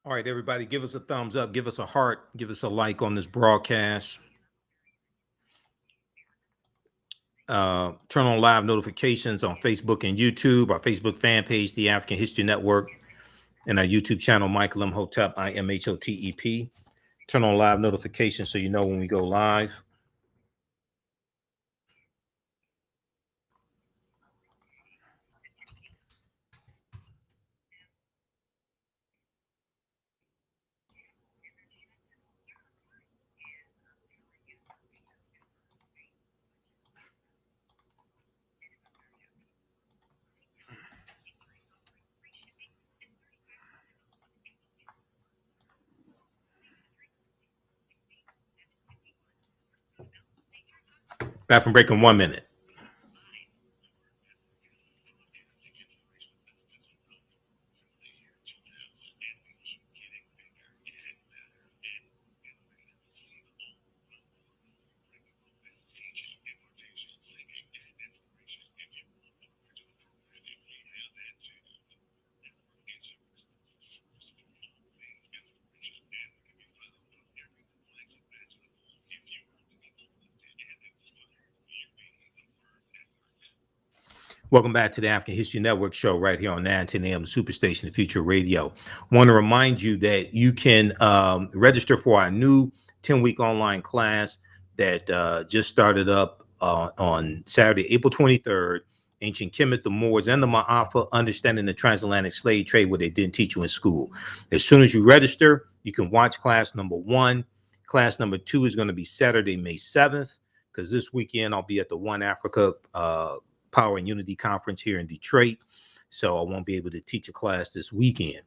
All right, everybody, give us a thumbs up, give us a heart, give us a like on this broadcast. Turn on live notifications on Facebook and YouTube, our Facebook fan page, The African History Network, and our YouTube channel, Michael Imhotep, IMHOTEP. Turn on live notifications so you know when we go live. Back from break in 1 minute. Welcome back to the African History Network show right here on 910 AM Superstation, the Future Radio. Want to remind you that you can register for our new 10-week online class that just started up on Saturday, April 23rd Ancient Kemet, the Moors, and the Maafa, Understanding the Transatlantic Slave Trade, what they didn't teach you in school. As soon as you register, you can watch class number 1. Class number 2 is going to be Saturday, May 7th, because this weekend I'll be at the One Africa Power and Unity Conference here in Detroit. So I won't be able to teach a class this weekend.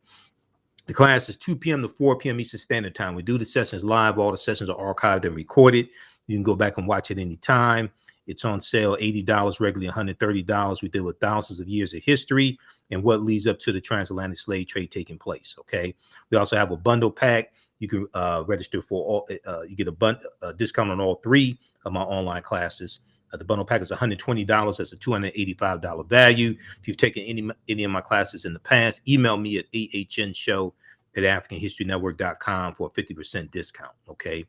The class is 2 p.m. to 4 p.m. Eastern Standard Time. We do the sessions live. All the sessions are archived and recorded. You can go back and watch it anytime. It's on sale, $80, regularly $130. We deal with thousands of years of history and what leads up to the transatlantic slave trade taking place. Okay. We also have a bundle pack. You can register for all. You get a discount on all 3 of my online classes. The bundle pack is $120. That's a $285 value. If you've taken any of my classes in the past, email me at AHNShow@AfricanHistoryNetwork.com for a 50% discount. Okay.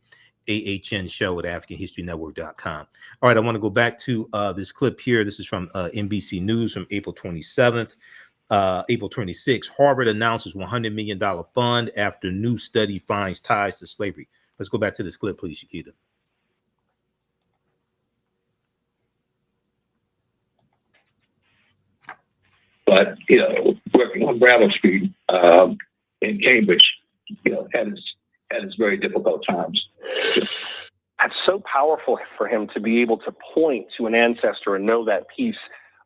AHNShow@AfricanHistoryNetwork.com. All right. I want to go back to this clip here. This is from NBC News from April 27th. April 26th, Harvard announces $100 million fund after new study finds ties to slavery. Let's go back to this clip, please, Shakita. But, working on Brattle Street in Cambridge, had its very difficult times. That's so powerful for him to be able to point to an ancestor and know that piece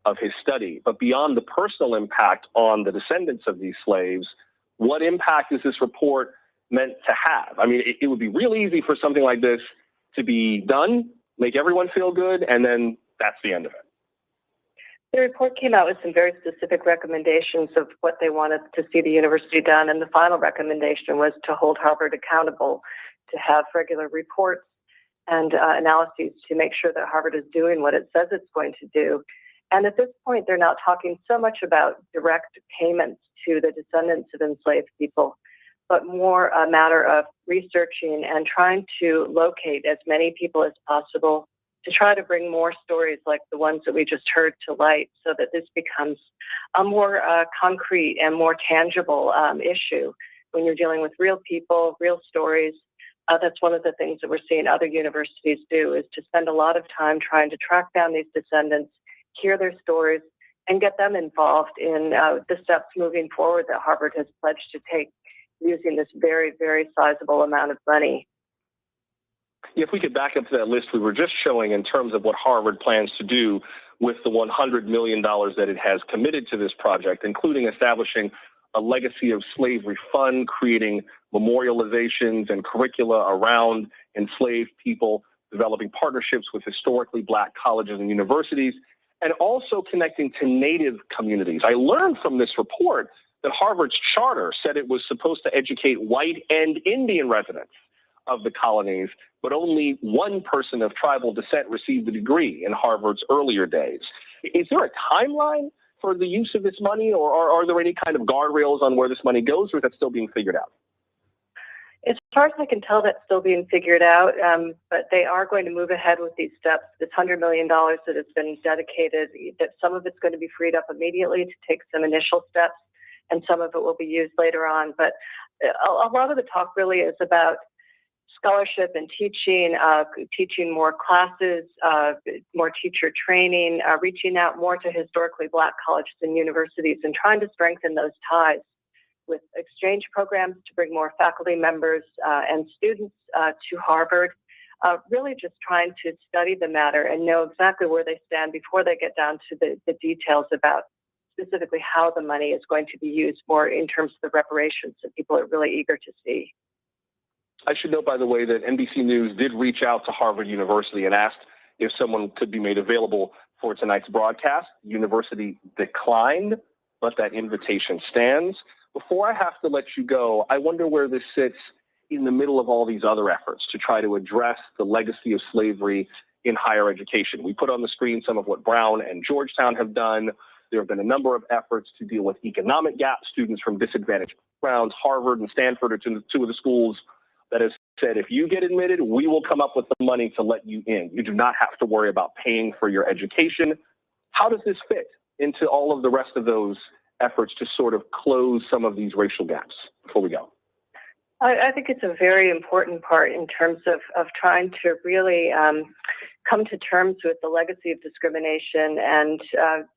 of his study. But beyond the personal impact on the descendants of these slaves, what impact is this report meant to have? I mean, it would be real easy for something like this to be done, make everyone feel good, and then that's the end of it. The report came out with some very specific recommendations of what they wanted to see the university done, and the final recommendation was to hold Harvard accountable, to have regular reports and analyses to make sure that Harvard is doing what it says it's going to do. And at this point, they're not talking so much about direct payments to the descendants of enslaved people, but more a matter of researching and trying to locate as many people as possible to try to bring more stories like the ones that we just heard to light, so that this becomes a more concrete and more tangible issue when you're dealing with real people, real stories. That's one of the things that we're seeing other universities do, is to spend a lot of time trying to track down these descendants, hear their stories, and get them involved in the steps moving forward that Harvard has pledged to take using this very, very sizable amount of money. If we could back up to that list we were just showing in terms of what Harvard plans to do with the $100 million that it has committed to this project, including establishing a legacy of slavery fund, creating memorializations and curricula around enslaved people, developing partnerships with historically Black colleges and universities, and also connecting to Native communities. I learned from this report that Harvard's charter said it was supposed to educate white and Indian residents of the colonies, but only one person of tribal descent received a degree in Harvard's earlier days. Is there a timeline for the use of this money, or are there any kind of guardrails on where this money goes, or is that still being figured out? As far as I can tell, that's still being figured out, but they are going to move ahead with these steps. This $100 million that has been dedicated, that some of it's going to be freed up immediately to take some initial steps, and some of it will be used later on. But a lot of the talk really is about scholarship and teaching, teaching more classes, more teacher training, reaching out more to historically Black colleges and universities, and trying to strengthen those ties with exchange programs to bring more faculty members and students to Harvard, really just trying to study the matter and know exactly where they stand before they get down to the details about specifically how the money is going to be used, more in terms of the reparations that people are really eager to see. I should note, by the way, that NBC News did reach out to Harvard University and asked if someone could be made available for tonight's broadcast. The university declined, but that invitation stands. Before I have to let you go, I wonder where this sits in the middle of all these other efforts to try to address the legacy of slavery in higher education. We put on the screen some of what Brown and Georgetown have done. There have been a number of efforts to deal with economic gaps, students from disadvantaged backgrounds. Harvard and Stanford are two of the schools that has said, if you get admitted, we will come up with the money to let you in. You do not have to worry about paying for your education. How does this fit into all of the rest of those efforts to sort of close some of these racial gaps before we go? I think it's a very important part in terms of trying to really come to terms with the legacy of discrimination and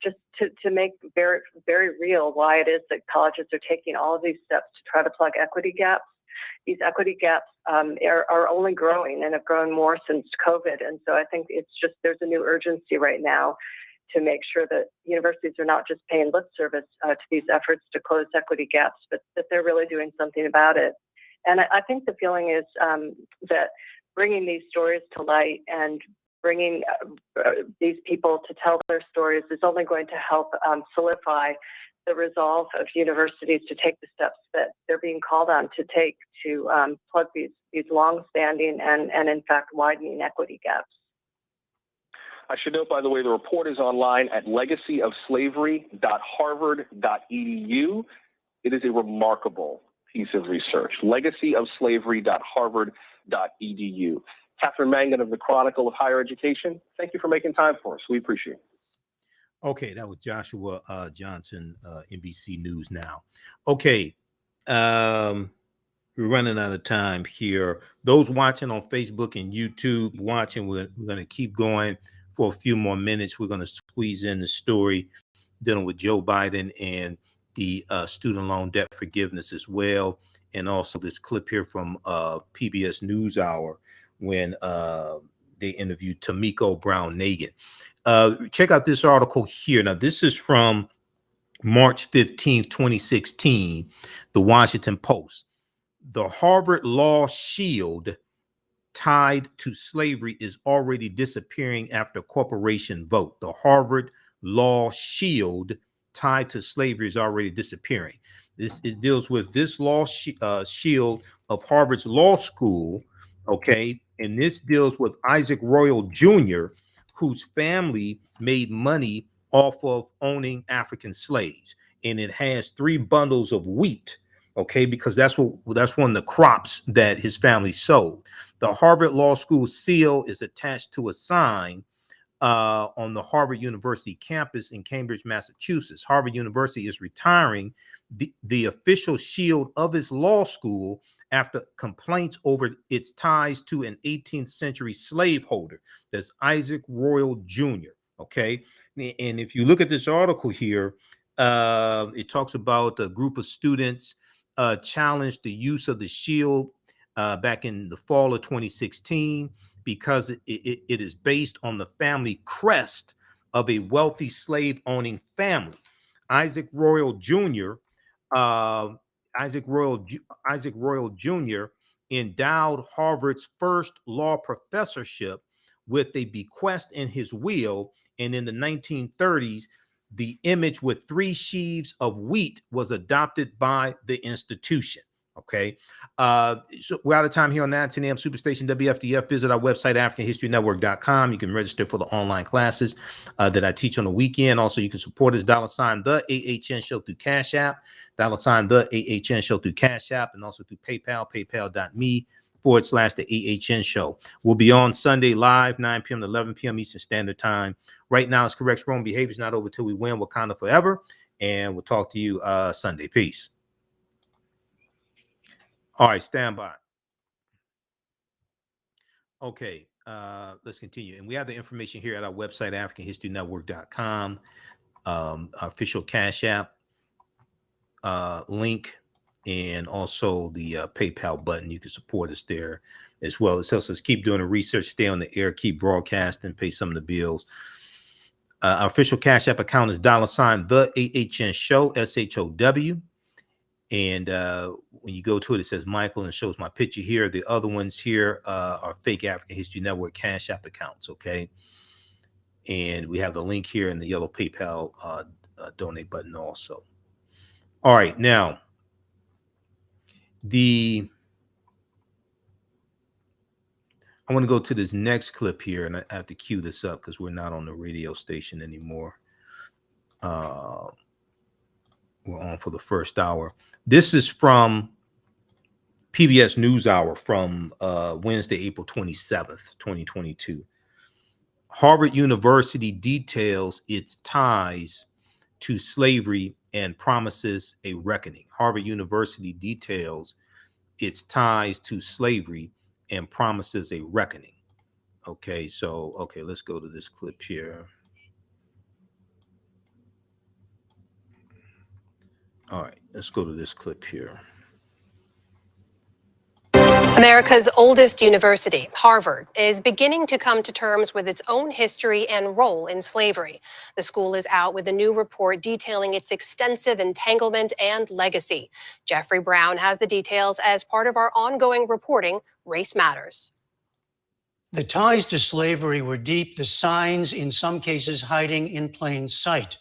just to make very, very real why it is that colleges are taking all of these steps to try to plug equity gaps. These equity gaps are only growing and have grown more since COVID. And so I think it's just there's a new urgency right now to make sure that universities are not just paying lip service to these efforts to close equity gaps, but that they're really doing something about it. And I think the feeling is that bringing these stories to light and bringing these people to tell their stories is only going to help solidify the resolve of universities to take the steps that they're being called on to take to plug these long-standing and in fact widening equity gaps. I should note, by the way, the report is online at legacyofslavery.harvard.edu. It is a remarkable piece of research. Legacyofslavery.harvard.edu. Catherine Mangan of the Chronicle of Higher Education, thank you for making time for us. We appreciate it. Okay, that was Joshua Johnson, NBC News Now. Okay, we're running out of time here. Those watching on Facebook and YouTube, we're going to keep going for a few more minutes. We're going to squeeze in the story dealing with Joe Biden and the student loan debt forgiveness as well, and also this clip here from PBS NewsHour when they interviewed Tomiko Brown-Nagin. Check out this article here. Now, this is from March 15th, 2016, the Washington Post. The Harvard Law shield tied to slavery is already disappearing after corporation vote. The Harvard Law shield tied to slavery is already disappearing. It deals with this law shield of Harvard's law school, okay? And this deals with Isaac Royal Jr., whose family made money off of owning African slaves. And it has 3 bundles of wheat, okay, because that's one of the crops that his family sold. The Harvard Law School seal is attached to a sign on the Harvard University campus in Cambridge, Massachusetts. Harvard University is retiring the official shield of its law school after complaints over its ties to an 18th century slaveholder. That's Isaac Royal Jr. Okay. And if you look at this article here, it talks about a group of students challenged the use of the shield back in the fall of 2016 because it is based on the family crest of a wealthy slave-owning family. Isaac Royal Jr. Endowed Harvard's first law professorship with a bequest in his will, and in the 1930s, the image with 3 sheaves of wheat was adopted by the institution. Okay, so we're out of time here on 910 AM Superstation WFDF. Visit our website, AfricanHistoryNetwork.com. You can register for the online classes that I teach on the weekend. Also, you can support us, $ the AHN Show through Cash App, $ the AHN Show through Cash App, and also through PayPal, paypal.me/the AHN Show. We'll be on Sunday live, 9 p.m. to 11 p.m. Eastern Standard Time. Right now, it's correct. Wrong behavior is not over till we win. Wakanda forever. And we'll talk to you Sunday. Peace. All right, stand by. Okay, let's continue. And we have the information here at our website, AfricanHistoryNetwork.com, our official Cash App link, and also the PayPal button. You can support us there as well. It helps us keep doing the research, stay on the air, keep broadcasting, pay some of the bills. Our official Cash App account is $ the AHN Show, SHOW. And when you go to it, it says Michael and shows my picture here. The other ones here are fake African History Network Cash App accounts, okay? And we have the link here in the yellow PayPal donate button also. All right, now, I want to go to this next clip here, and I have to cue this up because we're not on the radio station anymore. We're on for the first hour. This is from PBS NewsHour from Wednesday, April 27th, 2022. Harvard University details its ties to slavery and promises a reckoning. Harvard University details its ties to slavery and promises a reckoning. Okay, so, okay, let's go to this clip here. All right, let's go to this clip here. America's oldest university, Harvard, is beginning to come to terms with its own history and role in slavery. The school is out with a new report detailing its extensive entanglement and legacy. Jeffrey Brown has the details as part of our ongoing reporting, Race Matters. The ties to slavery were deep, the signs in some cases hiding in plain sight.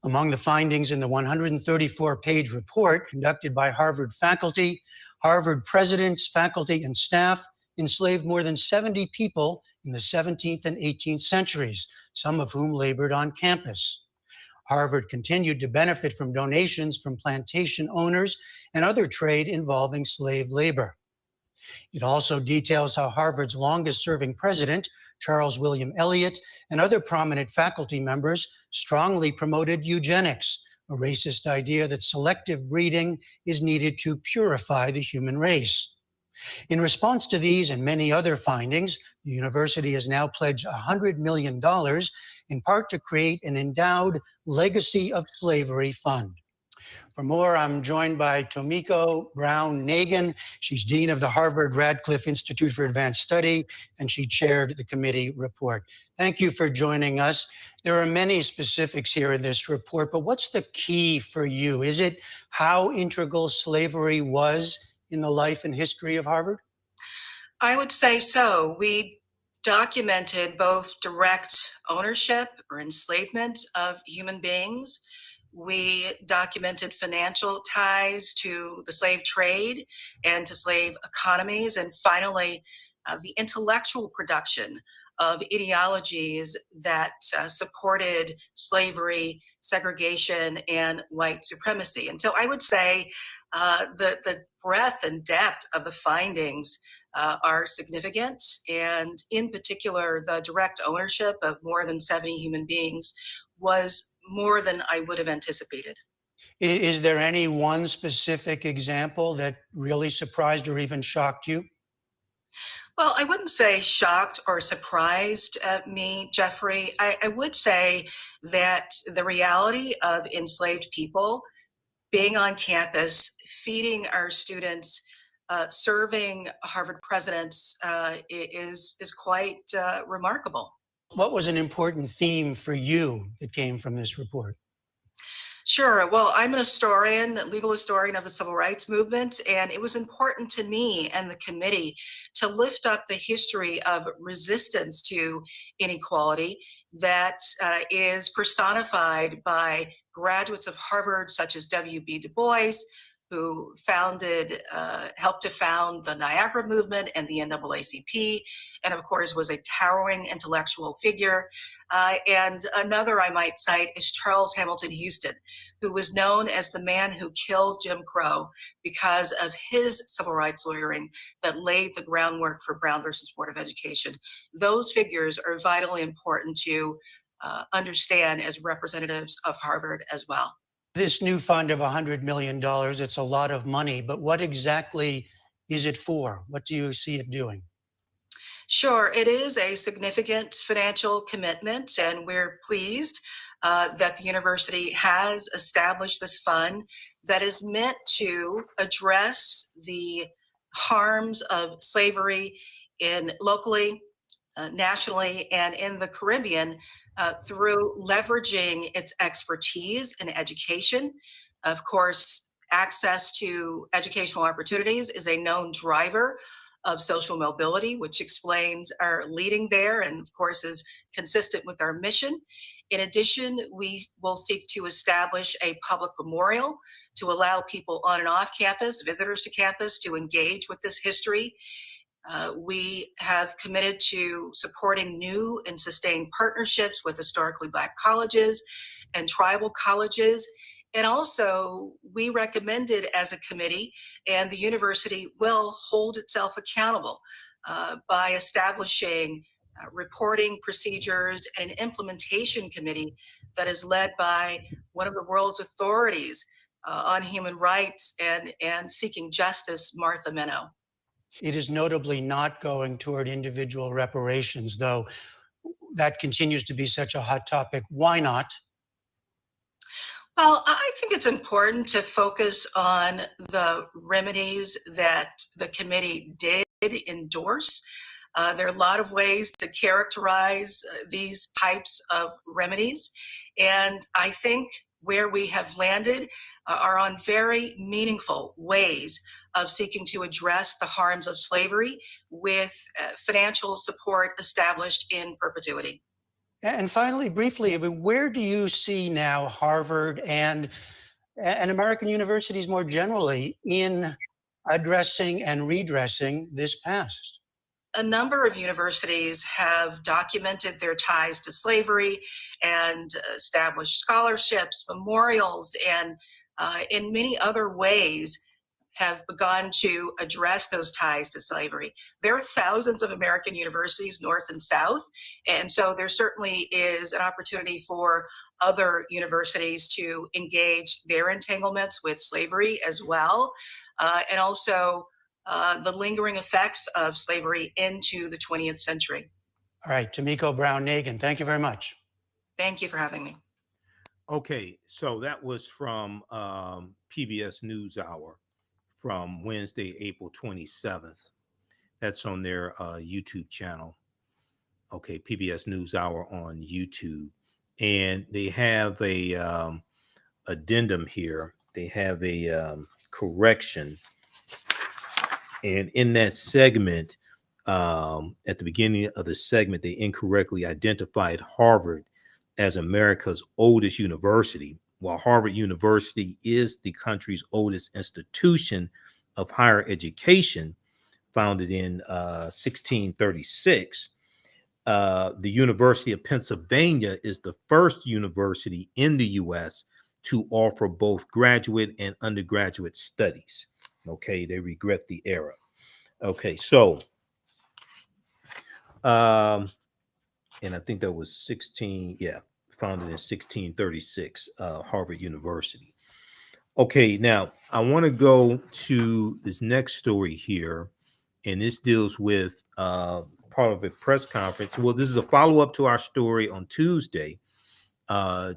Among the findings in the 134-page report conducted by Harvard faculty, Harvard presidents, faculty, and staff enslaved more than 70 people in the 17th and 18th centuries, some of whom labored on campus. Harvard continued to benefit from donations from plantation owners and other trade involving slave labor. It also details how Harvard's longest-serving president, Charles William Eliot, and other prominent faculty members strongly promoted eugenics, a racist idea that selective breeding is needed to purify the human race. In response to these and many other findings, the university has now pledged $100 million, in part to create an endowed Legacy of Slavery fund. For more, I'm joined by Tomiko Brown-Nagin. She's Dean of the Harvard Radcliffe Institute for Advanced Study, and she chaired the committee report. Thank you for joining us. There are many specifics here in this report, but what's the key for you? Is it how integral slavery was in the life and history of Harvard? I would say so. We documented both direct ownership or enslavement of human beings. We documented financial ties to the slave trade and to slave economies. And finally, the intellectual production of ideologies that supported slavery, segregation, and white supremacy. And so I would say the breadth and depth of the findings are significant, and in particular, the direct ownership of more than 70 human beings was more than I would have anticipated. Is there any one specific example that really surprised or even shocked you? Well, I wouldn't say shocked or surprised me, Jeffrey. I would say that the reality of enslaved people being on campus, feeding our students, serving Harvard presidents is quite remarkable. What was an important theme for you that came from this report? Sure. Well, I'm an historian, legal historian of the civil rights movement, and it was important to me and the committee to lift up the history of resistance to inequality that is personified by graduates of Harvard, such as W.B. Du Bois, who helped to found the Niagara Movement and the NAACP, and of course was a towering intellectual figure. And another I might cite is Charles Hamilton Houston, who was known as the man who killed Jim Crow because of his civil rights lawyering that laid the groundwork for Brown versus Board of Education. Those figures are vitally important to understand as representatives of Harvard as well. This new fund of $100 million, it's a lot of money, but what exactly is it for? What do you see it doing? Sure, it is a significant financial commitment, and we're pleased that the university has established this fund that is meant to address the harms of slavery locally, nationally, and in the Caribbean through leveraging its expertise in education. Of course, access to educational opportunities is a known driver of social mobility, which explains our leading there and, of course, is consistent with our mission. In addition, we will seek to establish a public memorial to allow people on and off campus, visitors to campus, to engage with this history. We have committed to supporting new and sustained partnerships with historically Black colleges and tribal colleges. And also, we recommended as a committee, and the university will hold itself accountable by establishing reporting procedures and an implementation committee that is led by one of the world's authorities on human rights and seeking justice, Martha Minow. It is notably not going toward individual reparations, though that continues to be such a hot topic. Why not? Well, I think it's important to focus on the remedies that the committee did endorse. There are a lot of ways to characterize these types of remedies. And I think where we have landed are on very meaningful ways of seeking to address the harms of slavery with financial support established in perpetuity. And finally, briefly, where do you see now Harvard and American universities more generally in addressing and redressing this past? A number of universities have documented their ties to slavery and established scholarships, memorials, and in many other ways have begun to address those ties to slavery. There are thousands of American universities, North and South, and so there certainly is an opportunity for other universities to engage their entanglements with slavery as well, and also the lingering effects of slavery into the 20th century. All right, Tomiko Brown-Nagin, thank you very much. Thank you for having me. Okay, so that was from PBS NewsHour from Wednesday, April 27th. That's on their YouTube channel. Okay, PBS NewsHour on YouTube. And they have a addendum here. They have a correction. And in that segment, at the beginning of the segment, they incorrectly identified Harvard as America's oldest university. While Harvard University is the country's oldest institution of higher education, founded in 1636, the University of Pennsylvania is the first university in the U.S. to offer both graduate and undergraduate studies. Okay, they regret the error. Okay, so, and I think that was 16, yeah, founded in 1636, Harvard University. Okay, now I want to go to this next story here, and this deals with part of a press conference. Well, this is a follow-up to our story on Tuesday, April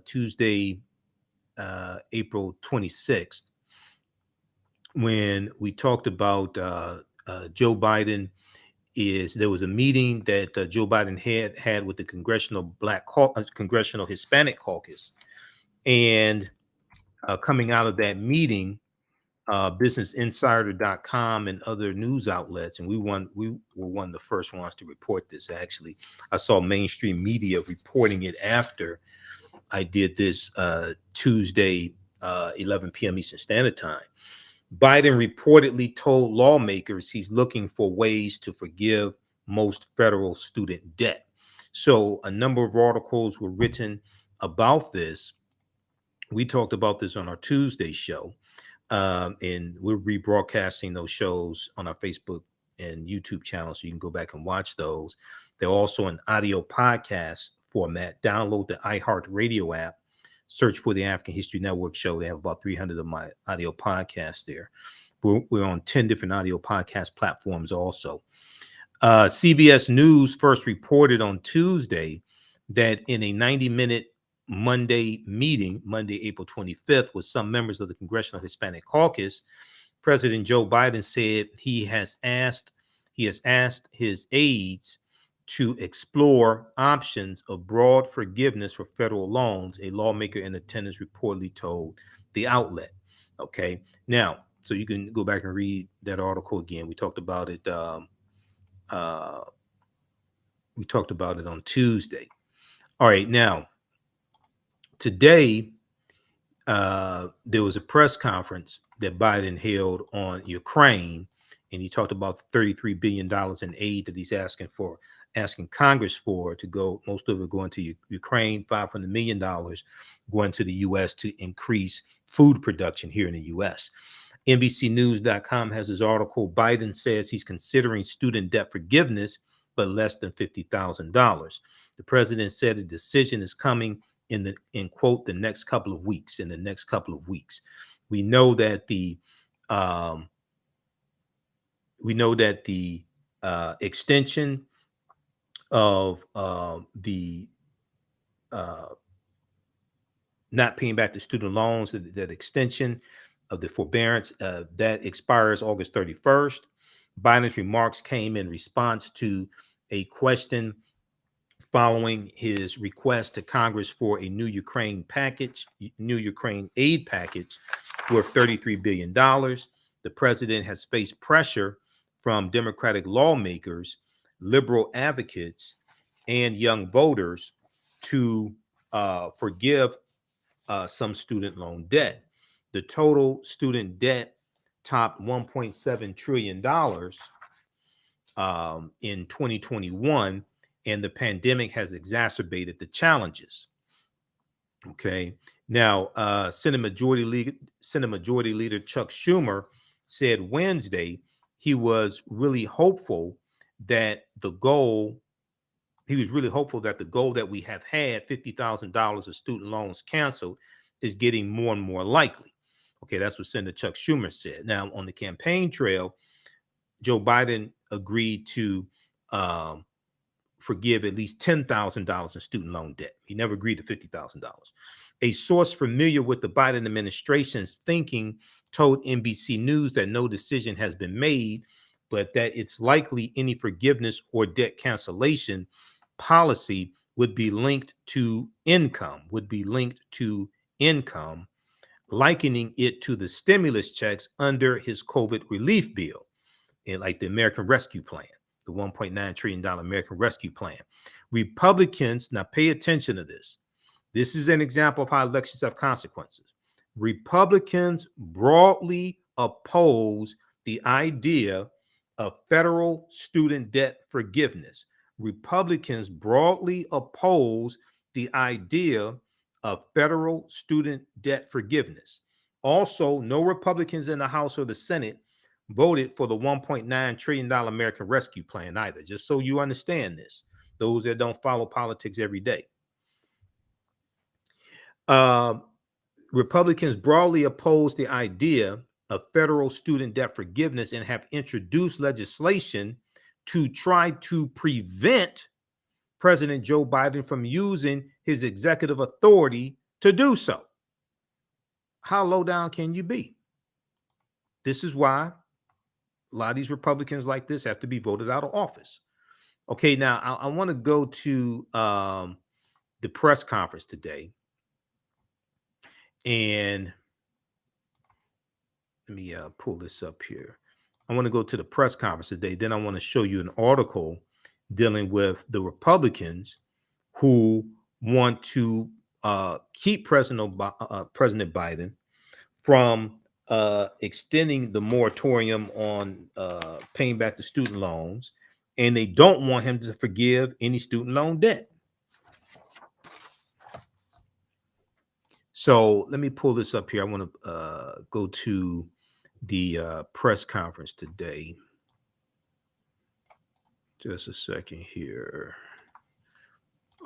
26th, when we talked about Joe Biden. There was a meeting that Joe Biden had with the Congressional Hispanic Caucus, and coming out of that meeting, BusinessInsider.com and other news outlets, and we were one of the first ones to report this. Actually, I saw mainstream media reporting it after I did this Tuesday, 11 p.m. Eastern Standard Time. Biden reportedly told lawmakers he's looking for ways to forgive most federal student debt. So a number of articles were written about this. We talked about this on our Tuesday show, and we're rebroadcasting those shows on our Facebook and YouTube channel, so you can go back and watch those. They're also in audio podcast format. Download the iHeartRadio app. Search for the African History Network show. They have about 300 of my audio podcasts there. We're on 10 different audio podcast platforms also. CBS News first reported on Tuesday that in a 90-minute Monday meeting, Monday, April 25th, with some members of the Congressional Hispanic Caucus, President Joe Biden said he has asked his aides to explore options of broad forgiveness for federal loans, a lawmaker in attendance reportedly told the outlet. Okay, now, so you can go back and read that article again. We talked about it. We talked about it on Tuesday. All right, now, today, there was a press conference that Biden held on Ukraine, and he talked about $33 billion in aid that he's asking Congress for to go, most of it going to Ukraine, $500 million going to the U.S. to increase food production here in the U.S. NBCnews.com has his article, Biden says he's considering student debt forgiveness, but less than $50,000. The president said a decision is coming in quote, the next couple of weeks, We know that the extension of the not paying back the student loans, that extension of the forbearance, that expires August 31st. Biden's remarks came in response to a question following his request to Congress for a new Ukraine aid package worth $33 billion. The president has faced pressure from Democratic lawmakers, liberal advocates, and young voters to forgive some student loan debt. The total student debt topped $1.7 trillion in 2021, and the pandemic has exacerbated the challenges. Okay. Now, Senate Majority Leader Chuck Schumer said Wednesday he was really hopeful that the goal that we have had, $50,000 of student loans canceled, is getting more and more likely. Okay, that's what Senator Chuck Schumer said. Now, on the campaign trail, Joe Biden agreed to forgive at least $10,000 in student loan debt. He never agreed to $50,000. A source familiar with the Biden administration's thinking told NBC News that no decision has been made, but that it's likely any forgiveness or debt cancellation policy would be linked to income, likening it to the stimulus checks under his COVID relief bill, like the American Rescue Plan, the $1.9 trillion American Rescue Plan. Republicans, now pay attention to this. This is an example of how elections have consequences. Republicans broadly oppose the idea of federal student debt forgiveness. Republicans broadly oppose the idea of federal student debt forgiveness. Also, no Republicans in the House or the Senate voted for the $1.9 trillion American Rescue Plan either, just so you understand this, those that don't follow politics every day. Republicans broadly oppose the idea of federal student debt forgiveness and have introduced legislation to try to prevent President Joe Biden from using his executive authority to do so. How low down can you be? This is why a lot of these Republicans like this have to be voted out of office. Okay, now I want to go to the press conference today. And let me pull this up here. I want to go to the press conference today. Then I want to show you an article dealing with the Republicans who want to keep President Biden from extending the moratorium on paying back the student loans, and they don't want him to forgive any student loan debt. So let me pull this up here. I want to go to the press conference today. Just a second here.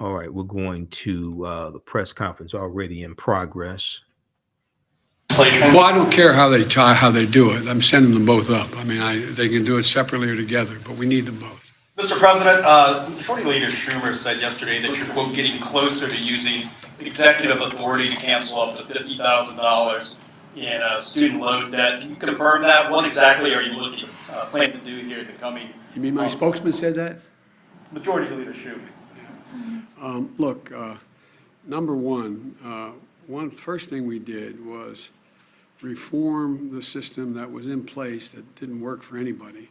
All right, we're going to the press conference already in progress. Well, I don't care how they do it. I'm sending them both up. I mean, they can do it separately or together, but we need them both. Mr. President, Majority Leader Schumer said yesterday that you're, quote, getting closer to using executive authority to cancel up to $50,000 in student loan debt. Can you confirm that? What exactly are you planning to do here in the coming? You mean my spokesman said that? Majority Leader Schumer. Look, number one, first thing we did was reform the system that was in place that didn't work for anybody,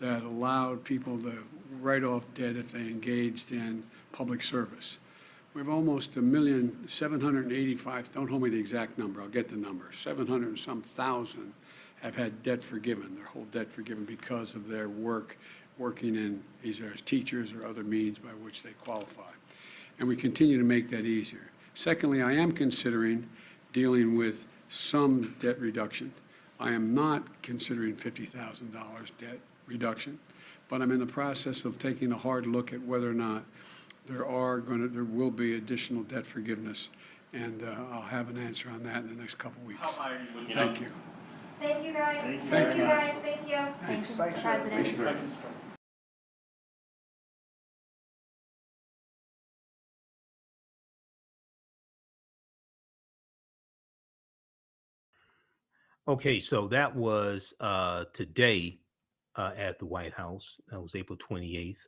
that allowed people to write off debt if they engaged in public service. We have almost 1,785,000, don't hold me the exact number, I'll get the number, 700 and some thousand have had debt forgiven, their whole debt forgiven because of their working in either as teachers or other means by which they qualify. And we continue to make that easier. Secondly, I am considering dealing with some debt reduction. I am not considering $50,000 debt reduction, but I'm in the process of taking a hard look at whether or not there will be additional debt forgiveness and I'll have an answer on that in the next couple weeks. How high are you looking Thank up? you. Thank you, guys. Thank you Thank very you, much. guys. Thank you. Thank you, Mr. President. Okay, so that was today at the White House. That was April 28th,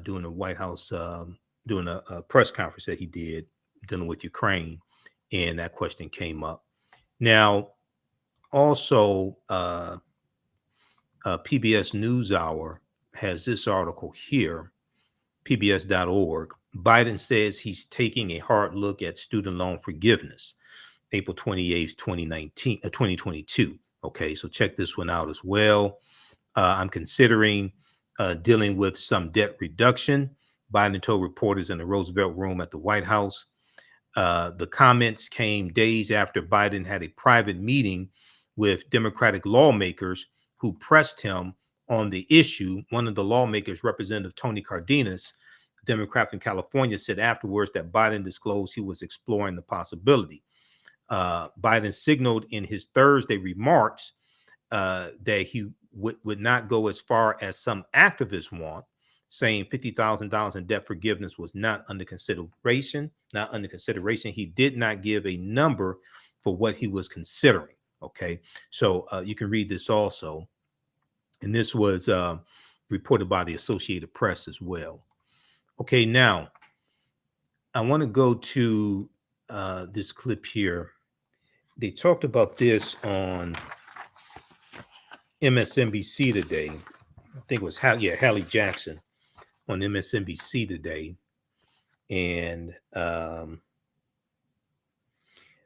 doing the White House, doing a press conference that he did dealing with Ukraine, and that question came up. Now, also, PBS NewsHour has this article here, pbs.org. Biden says he's taking a hard look at student loan forgiveness. April 28th, 2022. Okay, so check this one out as well. I'm considering dealing with some debt reduction. Biden told reporters in the Roosevelt Room at the White House. The comments came days after Biden had a private meeting with Democratic lawmakers who pressed him on the issue. One of the lawmakers, Representative Tony Cardenas, Democrat from California, said afterwards that Biden disclosed he was exploring the possibility. Biden signaled in his Thursday remarks that he would not go as far as some activists want, saying $50,000 in debt forgiveness was not under consideration. He did not give a number for what he was considering. Okay, so you can read this also, and this was reported by the Associated Press as well. Okay, now I want to go to this clip here. They talked about this on MSNBC today. I think it was Hallie Jackson on MSNBC today. And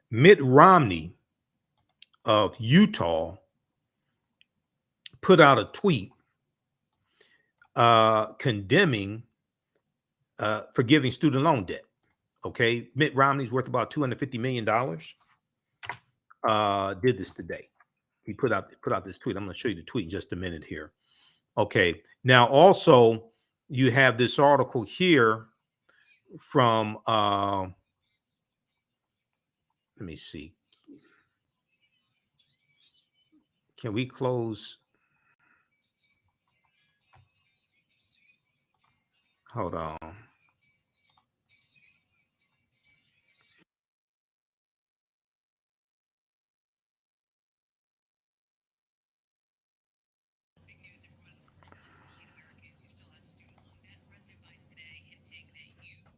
Mitt Romney of Utah put out a tweet condemning forgiving student loan debt. Okay, Mitt Romney's worth about $250 million. Did this today. He put out this tweet. I'm going to show you the tweet in just a minute here. Okay. Now, also, you have this article here from, let me see. Can we close? Hold on.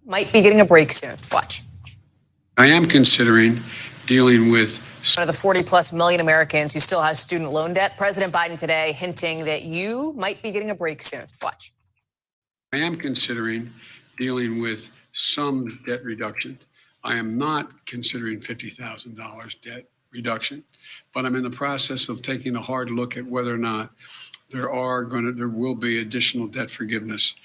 Might be getting a break soon. Watch. I am considering dealing with One of the 40 plus million Americans who still has student loan debt. President Biden today hinting that you might be getting a break soon. Watch. I am considering dealing with some debt reduction. I am not considering $50,000 debt reduction, but I'm in the process of taking a hard look at whether or not there will be additional debt forgiveness.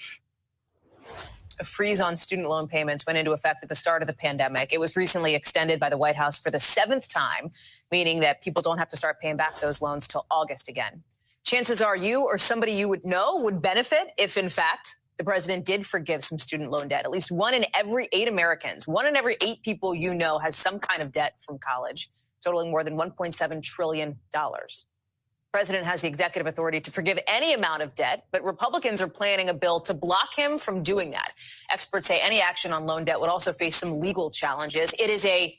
A freeze on student loan payments went into effect at the start of the pandemic. It was recently extended by the White House for the 7th time, meaning that people don't have to start paying back those loans till August again. Chances are you or somebody you would know would benefit if, in fact, the president did forgive some student loan debt. At least 1 in every 8 Americans, 1 in every 8 people you know has some kind of debt from college, totaling more than $1.7 trillion. The president has the executive authority to forgive any amount of debt, but Republicans are planning a bill to block him from doing that. Experts say any action on loan debt would also face some legal challenges. It is a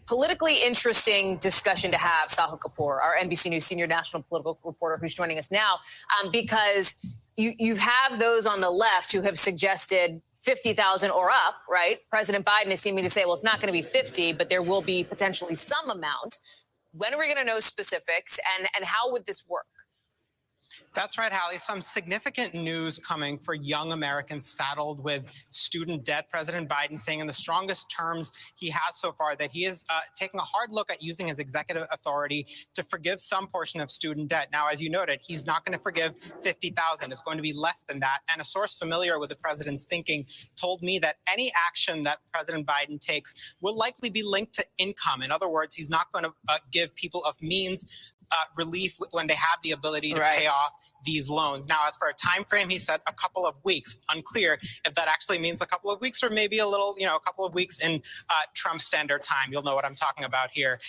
politically interesting discussion to have, Sahil Kapoor, our NBC News senior national political reporter who's joining us now, because you have those on the left who have suggested 50,000 or up, right? President Biden is seeming to say, well, it's not going to be 50, but there will be potentially some amount. When are we going to know specifics, and how would this work? That's right, Hallie. Some significant news coming for young Americans saddled with student debt. President Biden saying in the strongest terms he has so far that he is taking a hard look at using his executive authority to forgive some portion of student debt. Now, as you noted, he's not going to forgive $50,000. It's going to be less than that. And a source familiar with the president's thinking told me that any action that President Biden takes will likely be linked to income. In other words, he's not going to give people of means relief when they have the ability to pay off off these loans. Now, as for a time frame, he said a couple of weeks. Unclear if that actually means a couple of weeks or maybe a little, a couple of weeks in Trump standard time. You'll know what I'm talking about here.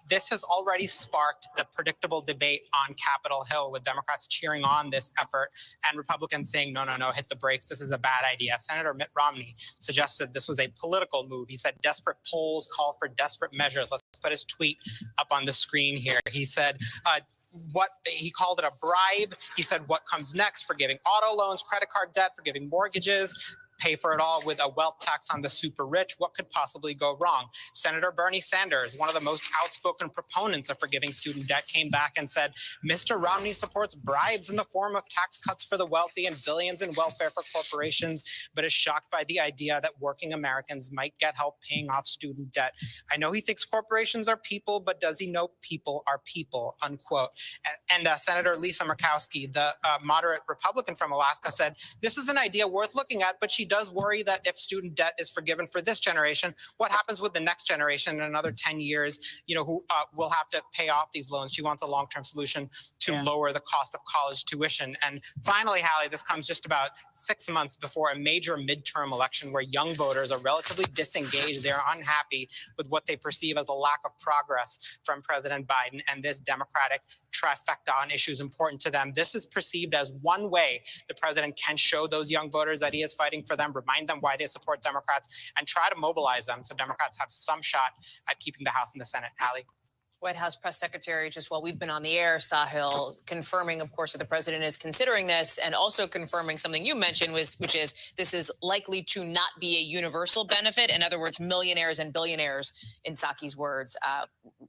This has already sparked the predictable debate on Capitol Hill, with Democrats cheering on this effort and Republicans saying, no, hit the brakes. This is a bad idea. Senator Mitt Romney suggested this was a political move. He said desperate polls call for desperate measures. Let's put his tweet up on the screen here. He said, what he called it a bribe. He said, what comes next? Forgiving auto loans, credit card debt, forgiving mortgages, pay for it all with a wealth tax on the super rich. What could possibly go wrong? Senator Bernie Sanders, one of the most outspoken proponents of forgiving student debt, came back and said, Mr. Romney supports bribes in the form of tax cuts for the wealthy and billions in welfare for corporations, but is shocked by the idea that working Americans might get help paying off student debt. I know he thinks corporations are people, but does he know people are people, unquote. And Senator Lisa Murkowski, the moderate Republican from Alaska, said, this is an idea worth looking at, but she does worry that if student debt is forgiven for this generation, what happens with the next generation in another 10 years, who will have to pay off these loans? She wants a long-term solution to lower the cost of college tuition. And finally, Hallie, this comes just about 6 months before a major midterm election where young voters are relatively disengaged. They're unhappy with what they perceive as a lack of progress from President Biden and this Democratic trifecta on issues important to them. This is perceived as one way the president can show those young voters that he is fighting for them, remind them why they support Democrats, and try to mobilize them so Democrats have some shot at keeping the House and the Senate. Hallie? White House press secretary, just while we've been on the air, Sahil, confirming, of course, that the president is considering this, and also confirming something you mentioned, which is this is likely to not be a universal benefit. In other words, millionaires and billionaires, in Saki's words,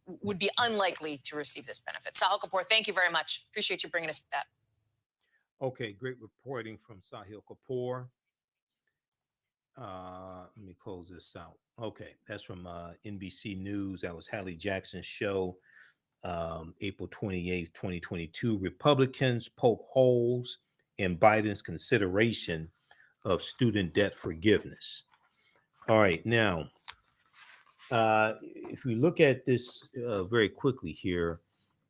would be unlikely to receive this benefit. Sahil Kapoor, thank you very much. Appreciate you bringing us that. Okay, great reporting from Sahil Kapoor. Let me close this out. Okay, that's from NBC News. That was Hallie Jackson's show, April 28th, 2022. Republicans poke holes in Biden's consideration of student debt forgiveness. All right, now, if we look at this very quickly here,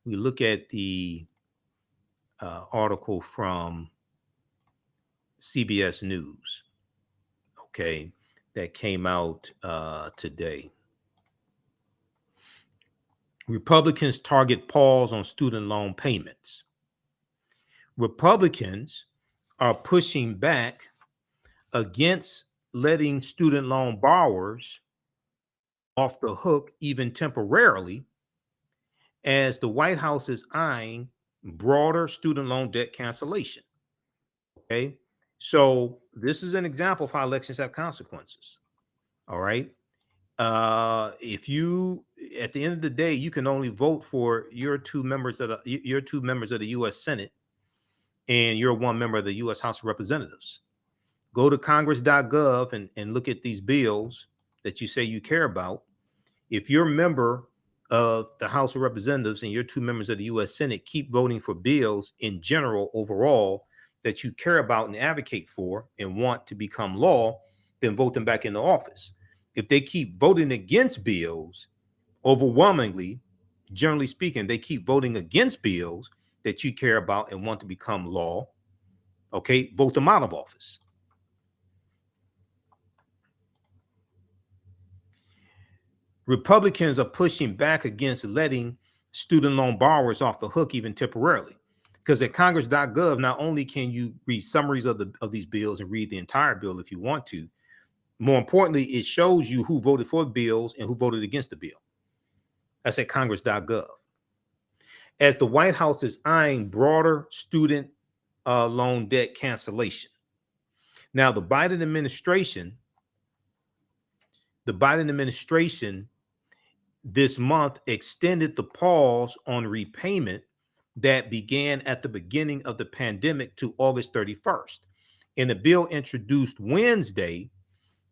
we look at the article from CBS News. Okay, that came out today. Republicans target pause on student loan payments. Republicans are pushing back against letting student loan borrowers off the hook even temporarily, as the White House is eyeing broader student loan debt cancellation. Okay, so this is an example of how elections have consequences. All right. If you, at the end of the day, you can only vote for your two members of the U.S. Senate and you're one member of the U.S. House of Representatives. Go to congress.gov and look at these bills that you say you care about. If you're a member of the House of Representatives and you're two members of the U.S. Senate, keep voting for bills in general, overall, that you care about and advocate for and want to become law, then vote them back into office. If they keep voting against bills, overwhelmingly, generally speaking, they keep voting against bills that you care about and want to become law, okay, vote them out of office. Republicans are pushing back against letting student loan borrowers off the hook even temporarily. Because at congress.gov, not only can you read summaries of these bills and read the entire bill if you want to, more importantly, it shows you who voted for the bills and who voted against the bill. That's at congress.gov. As the White House is eyeing broader student loan debt cancellation. Now, the Biden administration this month extended the pause on repayment that began at the beginning of the pandemic to August 31st. In the bill introduced Wednesday,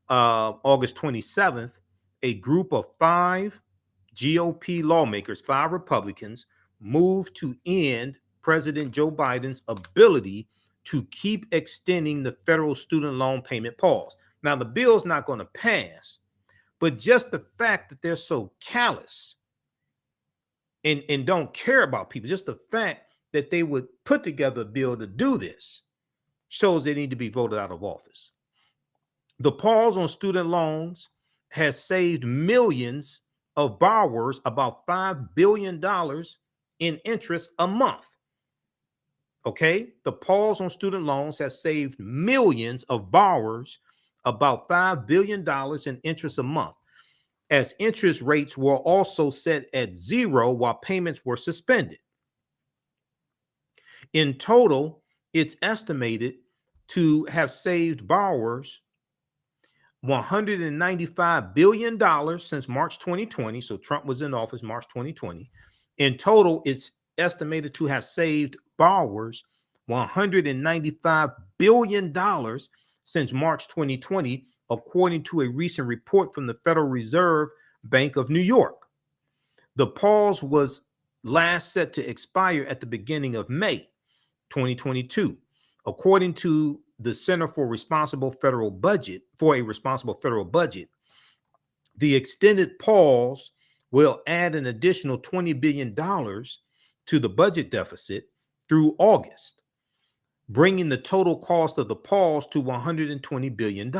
August 27th, a group of 5 GOP lawmakers, 5 Republicans, moved to end President Joe Biden's ability to keep extending the federal student loan payment pause. Now, the bill's not going to pass, but just the fact that they're so callous and don't care about people, just the fact that they would put together a bill to do this shows they need to be voted out of office. The pause on student loans has saved millions of borrowers about $5 billion in interest a month. Okay, the pause on student loans has saved millions of borrowers about $5 billion in interest a month, as interest rates were also set at zero while payments were suspended. In total, it's estimated to have saved borrowers $195 billion since March 2020. So Trump was in office March 2020. In total, it's estimated to have saved borrowers $195 billion since March 2020, according to a recent report from the Federal Reserve Bank of New York. The pause was last set to expire at the beginning of May 2022. According to the Center for a Responsible Federal Budget, the extended pause will add an additional $20 billion to the budget deficit through August, bringing the total cost of the pause to $120 billion.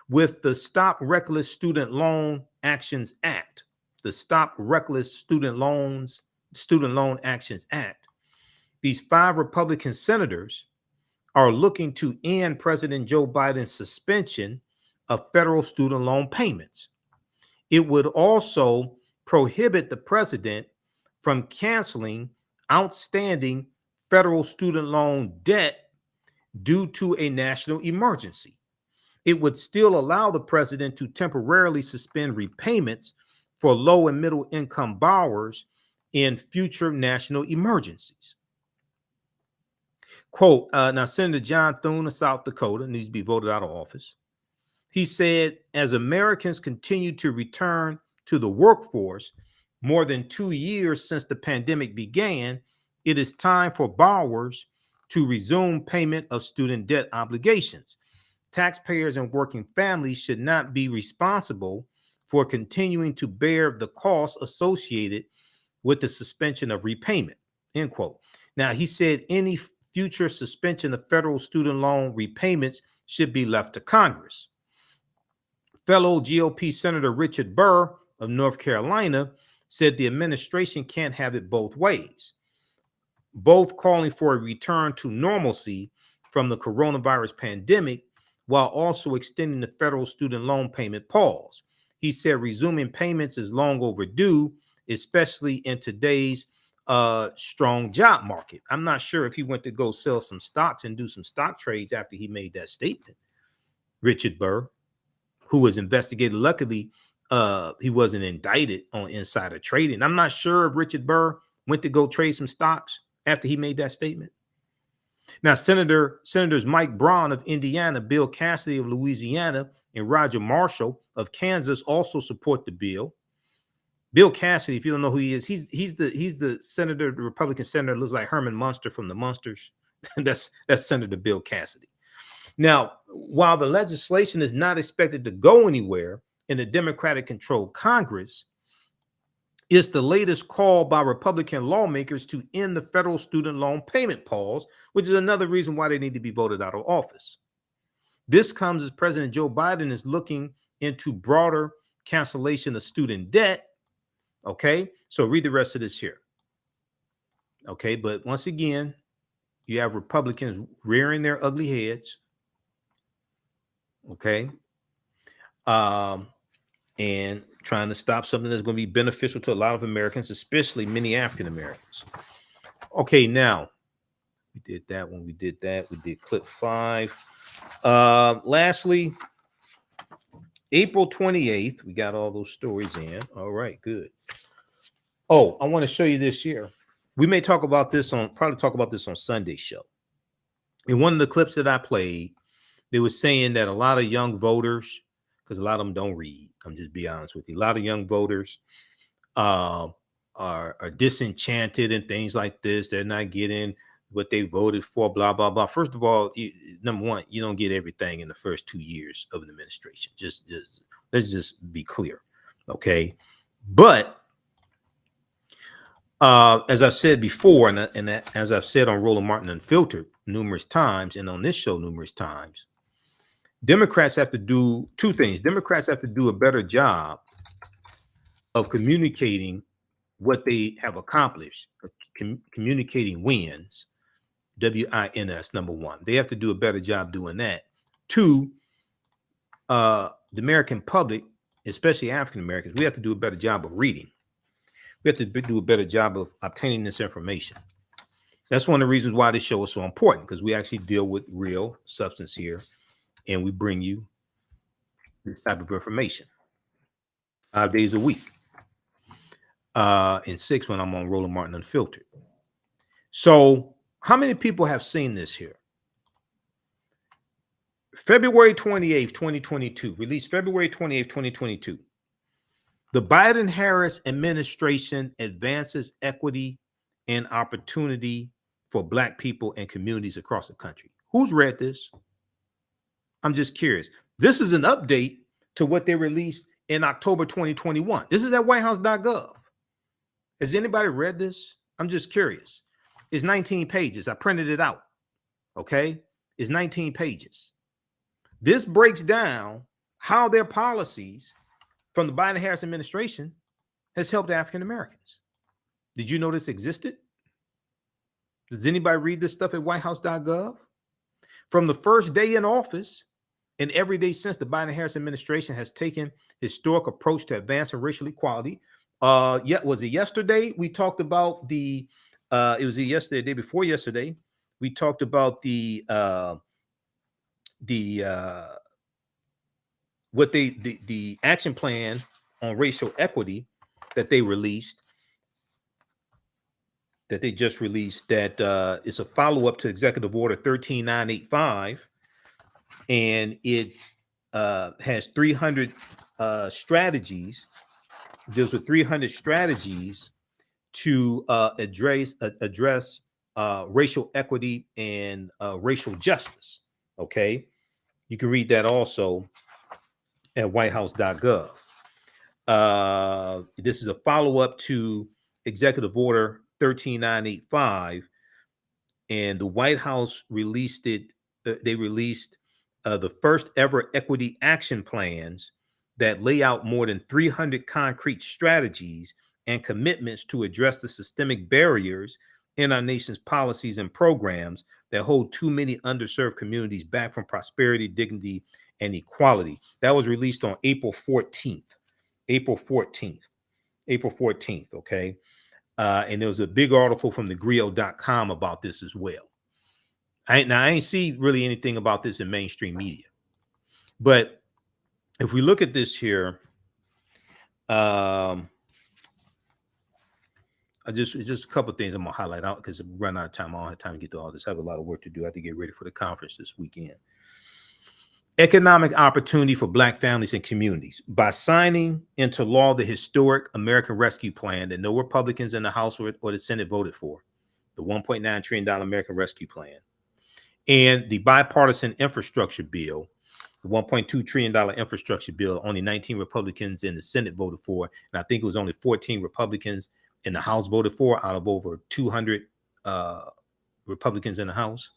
With the Stop Reckless Student Loan Actions Act, the Stop Reckless Student Loan Actions Act, these 5 Republican senators are looking to end President Joe Biden's suspension of federal student loan payments. It would also prohibit the president from canceling outstanding federal student loan debt due to a national emergency. It would still allow the president to temporarily suspend repayments for low and middle income borrowers in future national emergencies. Quote, now Senator John Thune of South Dakota needs to be voted out of office. He said, as Americans continue to return to the workforce more than 2 years since the pandemic began, it is time for borrowers to resume payment of student debt obligations. Taxpayers and working families should not be responsible for continuing to bear the costs associated with the suspension of repayment, end quote. Now, he said any future suspension of federal student loan repayments should be left to Congress. Fellow GOP Senator Richard Burr of North Carolina said the administration can't have it both ways, both calling for a return to normalcy from the coronavirus pandemic while also extending the federal student loan payment pause. He said resuming payments is long overdue, especially in today's strong job market. I'm not sure if he went to go sell some stocks and do some stock trades after he made that statement. Richard Burr, who was investigated, luckily he wasn't indicted on insider trading. I'm not sure if Richard Burr went to go trade some stocks after he made that statement. Now, Senators Mike Braun of Indiana, Bill Cassidy of Louisiana, and Roger Marshall of Kansas also support the bill. Bill Cassidy, if you don't know who he is, he's the senator, the Republican senator, looks like Herman Munster from the Munsters. that's Senator Bill Cassidy. Now, while the legislation is not expected to go anywhere in the Democratic-controlled Congress, it's the latest call by Republican lawmakers to end the federal student loan payment pause, which is another reason why they need to be voted out of office. This comes as President Joe Biden is looking into broader cancellation of student debt. Okay, so read the rest of this here. Okay, but once again, you have Republicans rearing their ugly heads. Okay, and trying to stop something that's going to be beneficial to a lot of Americans, especially many African Americans. Okay, now we did that one. We did that. We did clip 5. Lastly, April 28th, we got all those stories in. All right, good. Oh, I want to show you this here. We may talk about this probably talk about this on Sunday's show. In one of the clips that I played, they were saying that a lot of young voters, because a lot of them don't read, I'm just be honest with you, a lot of young voters are disenchanted and things like this. They're not getting what they voted for, blah, blah, blah. First of all, number one, you don't get everything in the first 2 years of an administration. Just let's just be clear, okay? But As I've said before, and as I've said on Roland Martin Unfiltered numerous times, and on this show numerous times, Democrats have to do two things. Democrats have to do a better job of communicating what they have accomplished, communicating wins, WINS, number one. They have to do a better job doing that. Two, the American public, especially African Americans, we have to do a better job of reading. We have to do a better job of obtaining this information. That's one of the reasons why this show is so important, because we actually deal with real substance here, and we bring you this type of information 5 days a week, and 6 when I'm on Roland Martin Unfiltered. So how many people have seen this here? February 28th, 2022, released February 28th, 2022. The Biden-Harris administration advances equity and opportunity for Black people and communities across the country. Who's read this? I'm just curious. This is an update to what they released in October 2021. This is at whitehouse.gov. Has anybody read this? I'm just curious. It's 19 pages. I printed it out. Okay? It's 19 pages. This breaks down how their policies from the Biden-Harris administration has helped African Americans. Did you know this existed? Does anybody read this stuff at whitehouse.gov? From the first day in office and every day since, the Biden-Harris administration has taken historic approach to advancing racial equality. Was it yesterday? We talked about the, it was yesterday, the day before yesterday. We talked about the action plan on racial equity that they released, that they just released, that is a follow-up to Executive Order 13985, and it has 300 strategies, deals with 300 strategies to address racial equity and racial justice. Okay, you can read that also at whitehouse.gov. This is a follow-up to Executive Order 13985, and the White House released it. They released the first ever equity action plans that lay out more than 300 concrete strategies and commitments to address the systemic barriers in our nation's policies and programs that hold too many underserved communities back from prosperity, dignity, and equality. That was released on April 14th. April 14th. Okay. And there was a big article from thegrio.com about this as well. I ain't see really anything about this in mainstream media. But if we look at this here, just a couple of things I'm gonna highlight out because we run out of time. I don't have time to get to all this. I have a lot of work to do. I have to get ready for the conference this weekend. Economic opportunity for Black families and communities. By signing into law the historic American Rescue Plan that no Republicans in the House or the Senate voted for, the $1.9 trillion American Rescue Plan, and the bipartisan infrastructure bill, the $1.2 trillion infrastructure bill, only 19 Republicans in the Senate voted for, and I think it was only 14 Republicans in the House voted for out of over 200 Republicans in the House.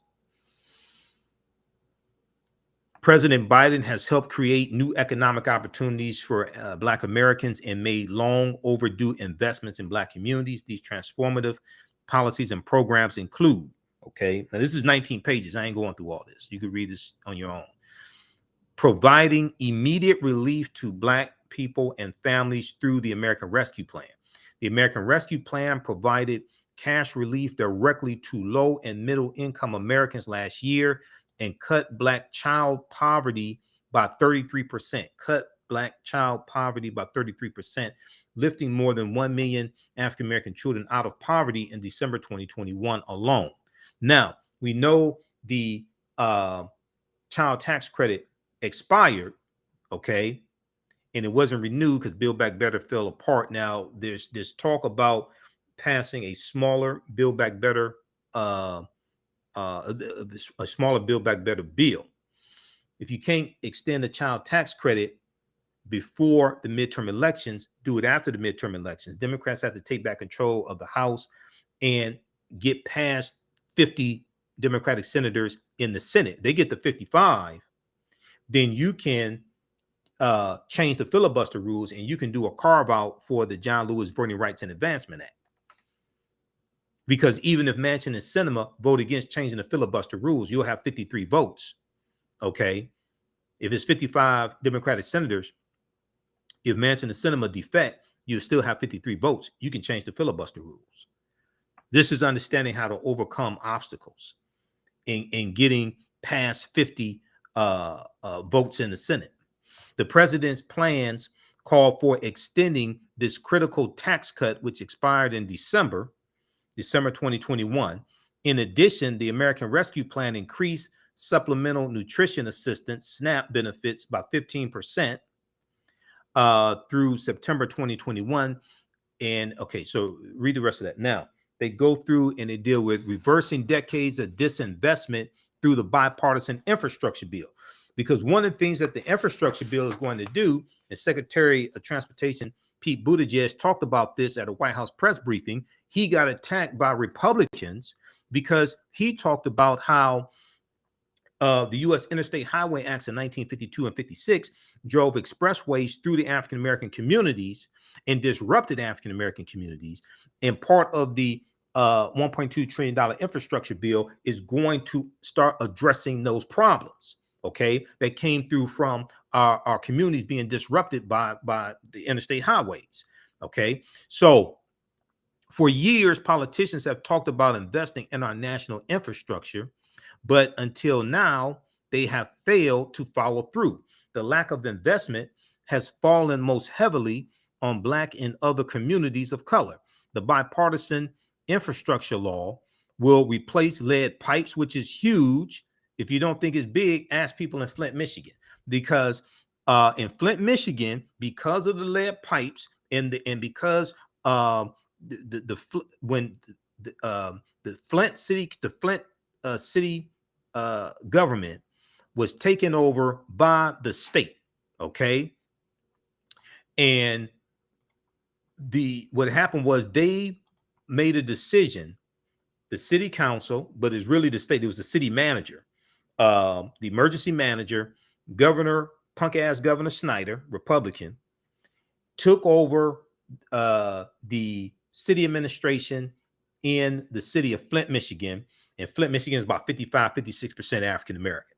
President Biden has helped create new economic opportunities for Black Americans and made long overdue investments in Black communities. These transformative policies and programs include, okay, now this is 19 pages. I ain't going through all this. You can read this on your own. Providing immediate relief to Black people and families through the American Rescue Plan. The American Rescue Plan provided cash relief directly to low and middle income Americans last year and cut Black child poverty by 33%. Cut Black child poverty by 33%, lifting more than 1 million African American children out of poverty in December 2021 alone. Now, we know the child tax credit expired, okay, and it wasn't renewed because Build Back Better fell apart. Now, there's talk about passing a smaller Build Back Better a smaller Build Back Better bill. If you can't extend the child tax credit before the midterm elections, do it after the midterm elections. Democrats have to take back control of the House and get past 50 Democratic senators in the Senate. They get to 55, then you can change the filibuster rules and you can do a carve out for the John Lewis Voting Rights and Advancement Act. Because even if Manchin and Sinema vote against changing the filibuster rules, you'll have 53 votes. Okay. If it's 55 Democratic senators, if Manchin and Sinema defect, you still have 53 votes. You can change the filibuster rules. This is understanding how to overcome obstacles in getting past 50 votes in the Senate. The president's plans call for extending this critical tax cut, which expired in December 2021. In addition, the American Rescue Plan increased supplemental nutrition assistance, SNAP benefits by 15% through September 2021. And okay, so read the rest of that. Now, they go through and they deal with reversing decades of disinvestment through the bipartisan infrastructure bill. Because one of the things that the infrastructure bill is going to do, and Secretary of Transportation Pete Buttigieg talked about this at a White House press briefing. He got attacked by Republicans because he talked about how the U.S. Interstate Highway Acts of 1952 and 56 drove expressways through the African-American communities and disrupted African-American communities. And part of the $1.2 trillion infrastructure bill is going to start addressing those problems, okay, that came through from our communities being disrupted by the interstate highways, okay? So for years, politicians have talked about investing in our national infrastructure, but until now, they have failed to follow through. The lack of investment has fallen most heavily on Black and other communities of color. The bipartisan infrastructure law will replace lead pipes, which is huge. If you don't think it's big, ask people in Flint, Michigan, because in Flint, Michigan, because of the lead pipes and because the Flint city government was taken over by the state, okay, and what happened was they made a decision, the city council, but it's really the state. It was the city manager, the emergency manager, punk ass Governor Snyder, Republican, took over the city administration in the city of Flint, Michigan. And Flint, Michigan is about 56% African American.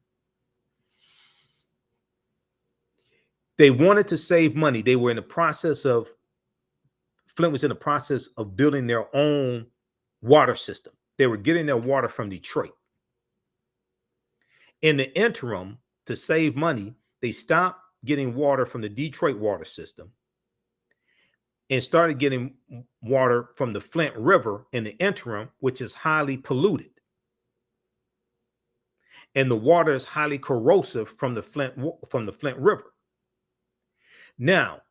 They wanted to save money. They were in the process of, Flint was in the process of building their own water system. They were getting their water from Detroit. In the interim, to save money, they stopped getting water from the Detroit water system and started getting water from the Flint River in the interim, which is highly polluted. And the water is highly corrosive from the Flint River. Now,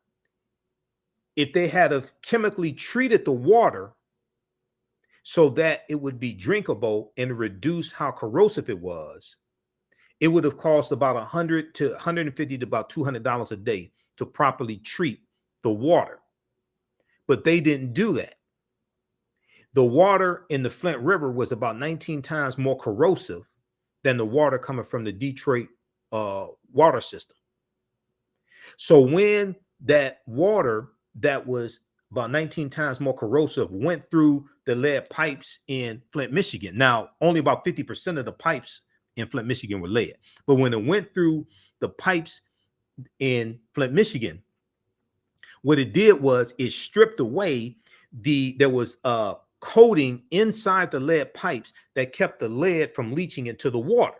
if they had have chemically treated the water so that it would be drinkable and reduce how corrosive it was, it would have cost about $100 to $150 to about $200 a day to properly treat the water. But they didn't do that. The water in the Flint River was about 19 times more corrosive than the water coming from the Detroit water system. So when that water that was about 19 times more corrosive went through the lead pipes in Flint, Michigan. Now, only about 50% of the pipes in Flint, Michigan were lead. But when it went through the pipes in Flint, Michigan, what it did was it stripped away there was a coating inside the lead pipes that kept the lead from leaching into the water.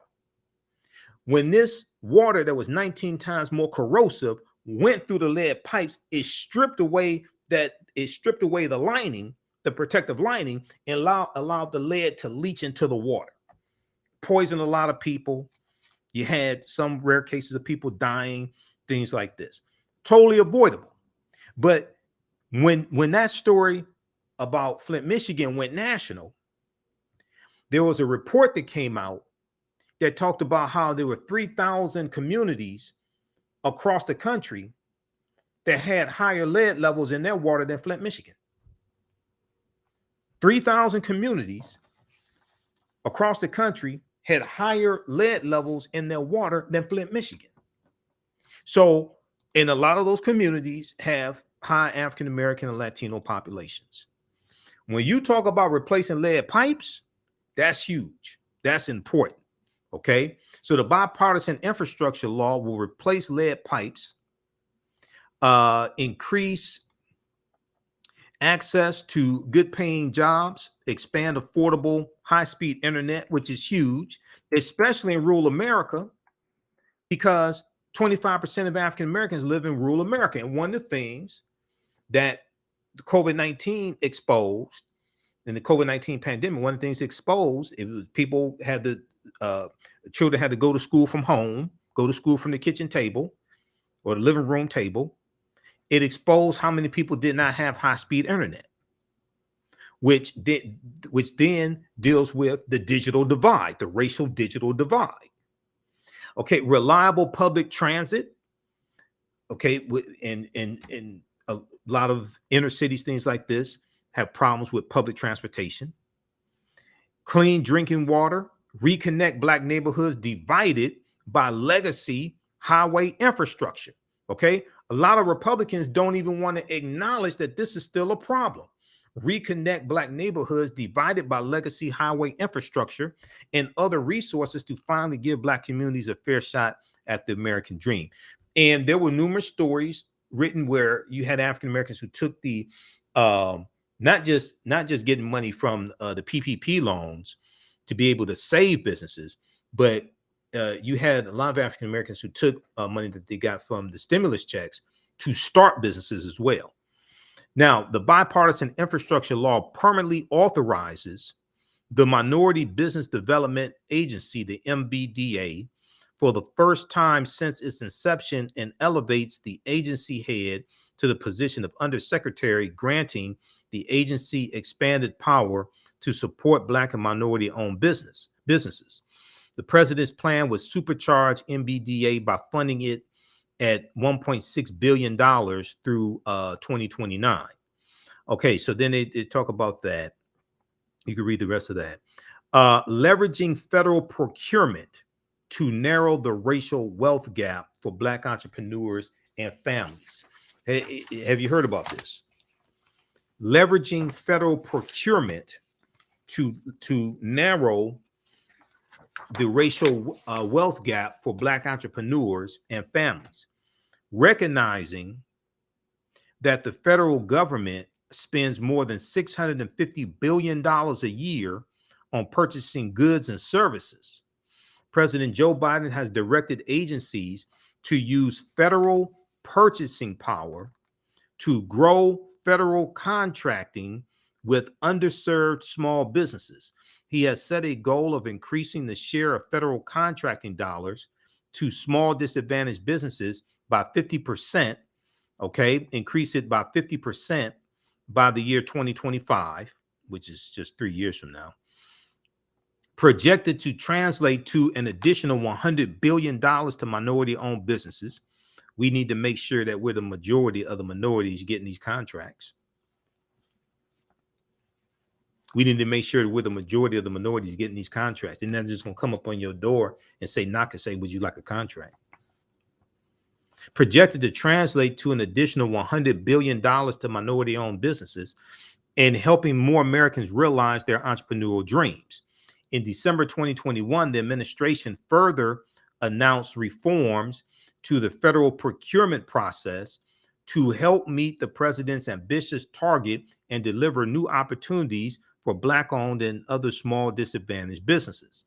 When this water that was 19 times more corrosive went through the lead pipes, it stripped away the lining, the protective lining, and allowed the lead to leach into the water. Poisoned a lot of people. You had some rare cases of people dying, things like this. Totally avoidable. But when that story about Flint, Michigan went national, there was a report that came out that talked about how there were 3,000 communities across the country that had higher lead levels in their water than Flint, Michigan. 3,000 communities across the country had higher lead levels in their water than Flint, Michigan. So, and a lot of those communities have high African American and Latino populations. When you talk about replacing lead pipes, that's huge. That's important. Okay. So the bipartisan infrastructure law will replace lead pipes, increase access to good paying jobs, expand affordable high-speed internet, which is huge, especially in rural America, because 25% of African Americans live in rural America. And one of the things that the COVID-19 exposed, in the COVID-19 pandemic, one of the things exposed, it was people had to, children had to go to school from home, go to school from the kitchen table or the living room table. It exposed how many people did not have high-speed internet, which then deals with the digital divide, the racial digital divide. Okay, reliable public transit. Okay, in a lot of inner cities, things like this have problems with public transportation. Clean drinking water, reconnect Black neighborhoods divided by legacy highway infrastructure. Okay, a lot of Republicans don't even want to acknowledge that this is still a problem. Reconnect Black neighborhoods divided by legacy highway infrastructure and other resources to finally give Black communities a fair shot at the American dream. And there were numerous stories written where you had African Americans who took the not just getting money from the PPP loans to be able to save businesses, but you had a lot of African Americans who took money that they got from the stimulus checks to start businesses as well. Now, the bipartisan infrastructure law permanently authorizes the Minority Business Development Agency, the MBDA, for the first time since its inception, and elevates the agency head to the position of undersecretary, granting the agency expanded power to support Black and minority-owned businesses. The president's plan was supercharge MBDA by funding it at $1.6 billion through 2029. Okay, so then they talk about that. You can read the rest of that. Leveraging federal procurement to narrow the racial wealth gap for Black entrepreneurs and families. Hey, have you heard about this? Leveraging federal procurement to narrow the racial wealth gap for Black entrepreneurs and families, recognizing that the federal government spends more than $650 billion a year on purchasing goods and services. President Joe Biden has directed agencies to use federal purchasing power to grow federal contracting with underserved small businesses. He has set a goal of increasing the share of federal contracting dollars to small disadvantaged businesses by 50%. Okay, increase it by 50% by the year 2025, which is just 3 years from now. Projected to translate to an additional $100 billion to minority-owned businesses. We need to make sure that we're the majority of the minorities getting these contracts. We need to make sure that we're the majority of the minorities getting these contracts. And then they're just going to come up on your door and say, knock and say, would you like a contract? Projected to translate to an additional $100 billion to minority-owned businesses and helping more Americans realize their entrepreneurial dreams. In December 2021, the administration further announced reforms to the federal procurement process to help meet the president's ambitious target and deliver new opportunities for Black-owned and other small disadvantaged businesses.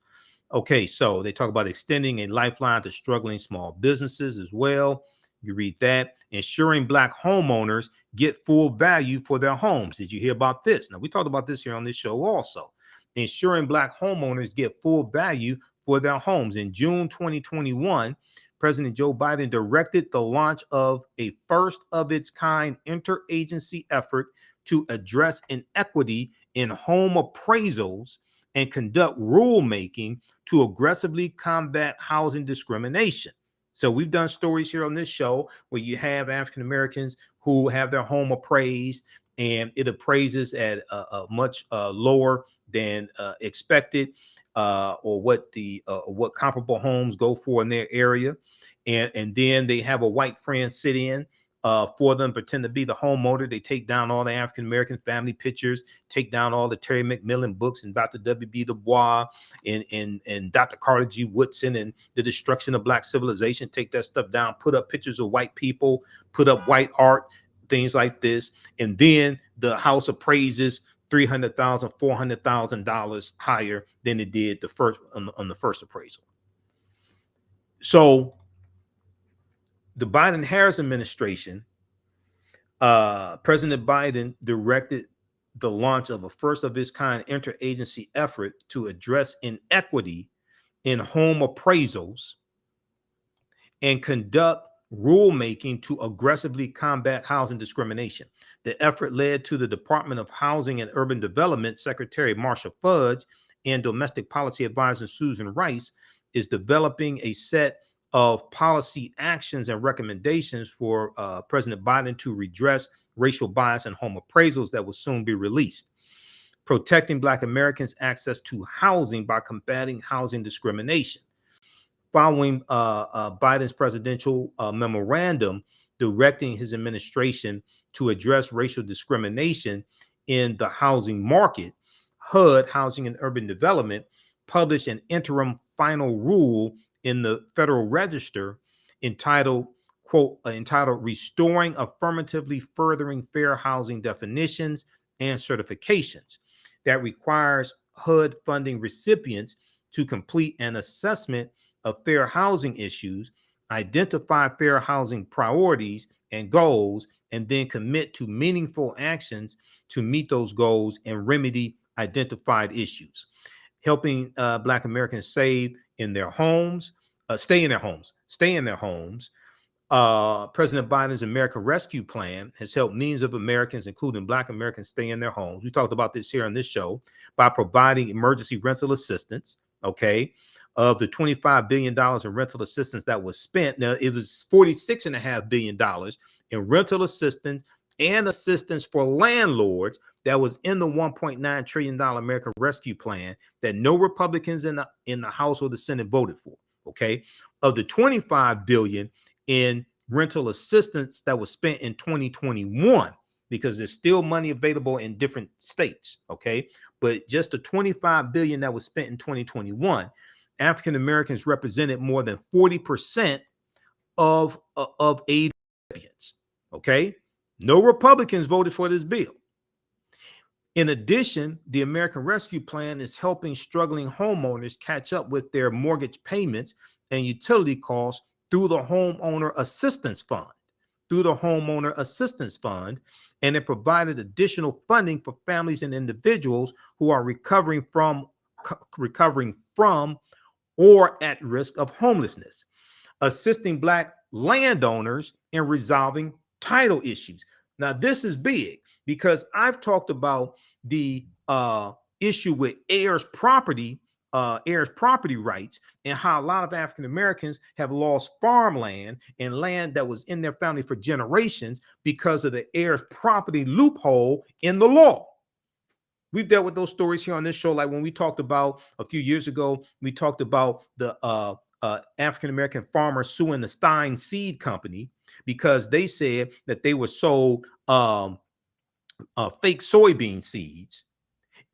Okay, so they talk about extending a lifeline to struggling small businesses as well. You read that. Ensuring Black homeowners get full value for their homes. Did you hear about this? Now, we talked about this here on this show also. Ensuring Black homeowners get full value for their homes. In June 2021, President Joe Biden directed the launch of a first-of-its-kind interagency effort to address inequity in home appraisals and conduct rulemaking to aggressively combat housing discrimination. So we've done stories here on this show where you have African Americans who have their home appraised, and it appraises at a much lower than expected, or what comparable homes go for in their area, and then they have a white friend sit in for them, pretend to be the homeowner. They take down all the African American family pictures, take down all the Terry McMillan books and Dr. W.B. Du Bois and Dr. Carter G. Woodson and the destruction of Black civilization. Take that stuff down, put up pictures of white people, put up white art, things like this, and then the house appraises $300,000, $400,000 higher than it did the first on the first appraisal. So the Biden-Harris administration, President Biden directed the launch of a first of its kind interagency effort to address inequity in home appraisals and conduct rulemaking to aggressively combat housing discrimination. The effort led to the Department of Housing and Urban Development Secretary Marsha Fudge and Domestic Policy Advisor Susan Rice is developing a set of policy actions and recommendations for President Biden to redress racial bias in home appraisals that will soon be released. Protecting Black Americans' access to housing by combating housing discrimination. Following Biden's presidential memorandum directing his administration to address racial discrimination in the housing market, HUD, Housing and Urban Development, published an interim final rule in the Federal Register entitled, quote, entitled Restoring Affirmatively Furthering Fair Housing Definitions and Certifications, that requires HUD funding recipients to complete an assessment of fair housing issues, identify fair housing priorities and goals, and then commit to meaningful actions to meet those goals and remedy identified issues. Helping Black Americans save in their homes, stay in their homes. President Biden's America Rescue Plan has helped millions of Americans, including Black Americans, stay in their homes. We talked about this here on this show by providing emergency rental assistance, okay? Of the $25 billion in rental assistance that was spent, now it was $46.5 billion in rental assistance and assistance for landlords that was in the $1.9 trillion American Rescue Plan that no Republicans in the House or the Senate voted for. Okay, of the $25 billion in rental assistance that was spent in 2021, because there's still money available in different states. Okay, but just the $25 billion that was spent in 2021, African Americans represented more than 40% of aid recipients. Okay, no Republicans voted for this bill. In addition, the American Rescue Plan is helping struggling homeowners catch up with their mortgage payments and utility costs through the Homeowner Assistance Fund. And it provided additional funding for families and individuals who are recovering from or at risk of homelessness, assisting Black landowners in resolving title issues. Now, this is big because I've talked about the issue with heirs property rights, and how a lot of African Americans have lost farmland and land that was in their family for generations because of the heirs property loophole in the law. We've dealt with those stories here on this show. Like when we talked about a few years ago, we talked about the African American farmers suing the Stein Seed Company because they said that they were sold fake soybean seeds,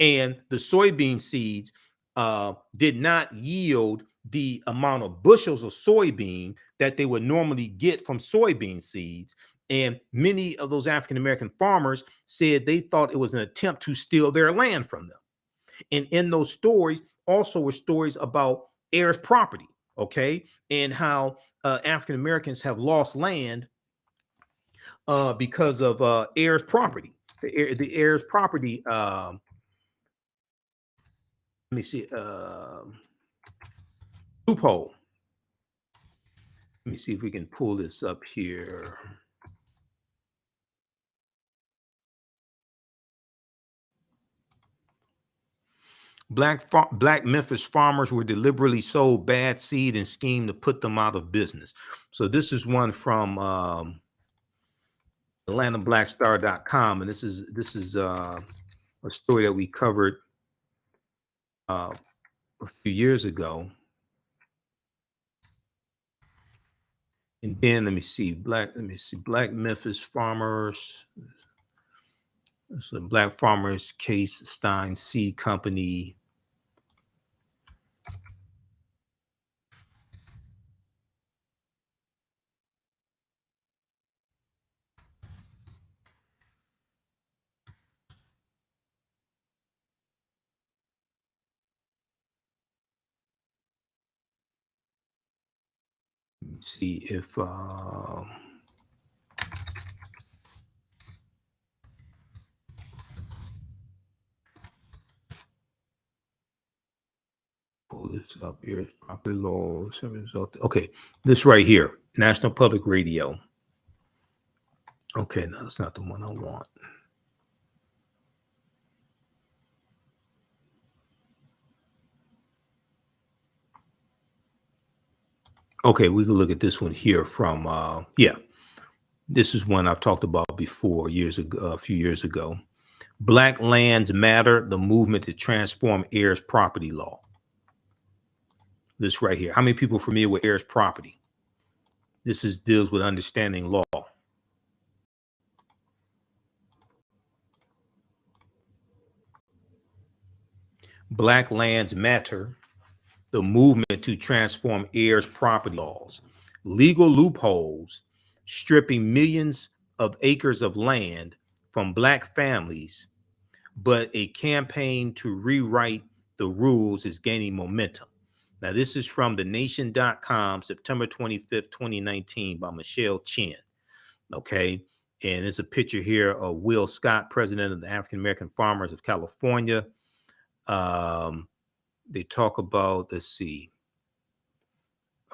and the soybean seeds did not yield the amount of bushels of soybean that they would normally get from soybean seeds. And many of those African-American farmers said they thought it was an attempt to steal their land from them. And in those stories also were stories about heirs property, okay? And how African-Americans have lost land because of heirs property. The heirs property, let me see, loophole. Let me see if we can pull this up here. Black Memphis farmers were deliberately sold bad seed and schemed to put them out of business. So this is one from AtlantaBlackStar.com, and this is a story that we covered a few years ago. And then let me see, Black Memphis farmers. So Black Farmers Case Stein Seed Company. See if pull this up here. Property laws have resulted. Okay, this right here, National Public Radio. Okay, no, that's not the one I want. Okay, we can look at this one here from yeah. This is one I've talked about before a few years ago. Black Lands Matter, the movement to transform heirs property law. This right here. How many people are familiar with heirs property? This deals with understanding law. Black Lands Matter, the movement to transform heirs property laws. Legal loopholes stripping millions of acres of land from Black families, but a campaign to rewrite the rules is gaining momentum. Now, this is from thenation.com, September 25th, 2019, by Michelle Chin. Okay. And there's a picture here of Will Scott, president of the African American Farmers of California. They talk about, let's see.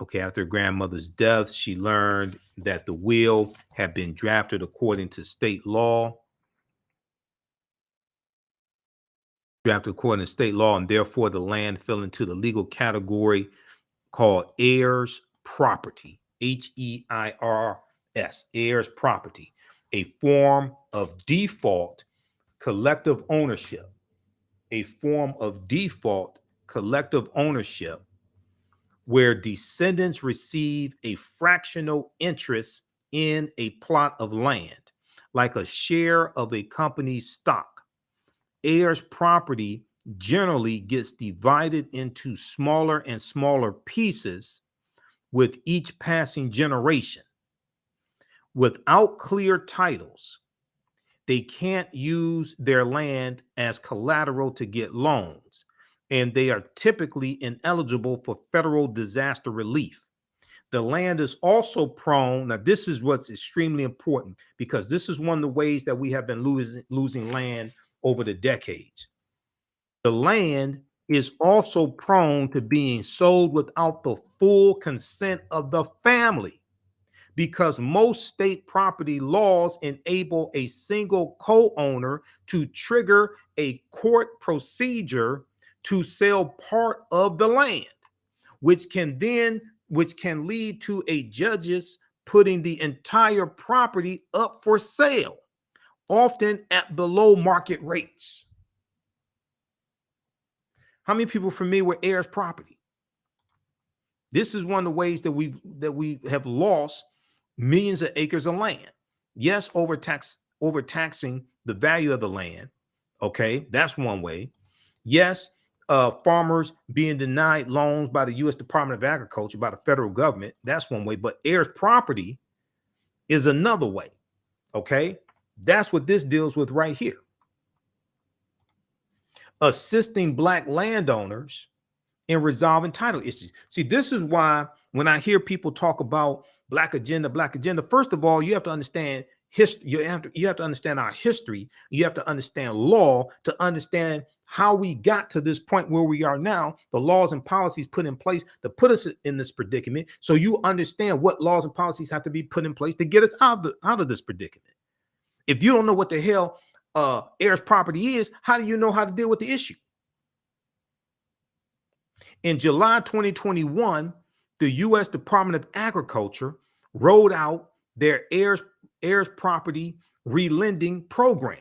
Okay, after her grandmother's death, she learned that the will had been drafted according to state law. And therefore the land fell into the legal category called heirs property, H-E-I-R-S, heirs property, a form of default collective ownership, where descendants receive a fractional interest in a plot of land, like a share of a company's stock. Heirs property generally gets divided into smaller and smaller pieces with each passing generation. Without clear titles, they can't use their land as collateral to get loans, and they are typically ineligible for federal disaster relief. The land is also prone. Now, this is what's extremely important, because this is one of the ways that we have been losing land over the decades. The land is also prone to being sold without the full consent of the family, because most state property laws enable a single co-owner to trigger a court procedure to sell part of the land, which can lead to a judge's putting the entire property up for sale, often at below market rates. How many people are familiar with heirs property? This is one of the ways that we have lost millions of acres of land. Yes, overtaxing the value of the land. Okay, that's one way. Yes, farmers being denied loans by the U.S. Department of Agriculture, by the federal government. That's one way. But heirs property is another way. Okay, that's what this deals with right here. Assisting Black landowners in resolving title issues. See, this is why when I hear people talk about Black agenda, first of all, you have to understand history. You have to understand our history. You have to understand law to understand how we got to this point where we are now, the laws and policies put in place to put us in this predicament. So you understand what laws and policies have to be put in place to get us out of this predicament. If you don't know what the hell heirs property is, how do you know how to deal with the issue? In July 2021, the U.S. Department of Agriculture rolled out their heirs property relending program,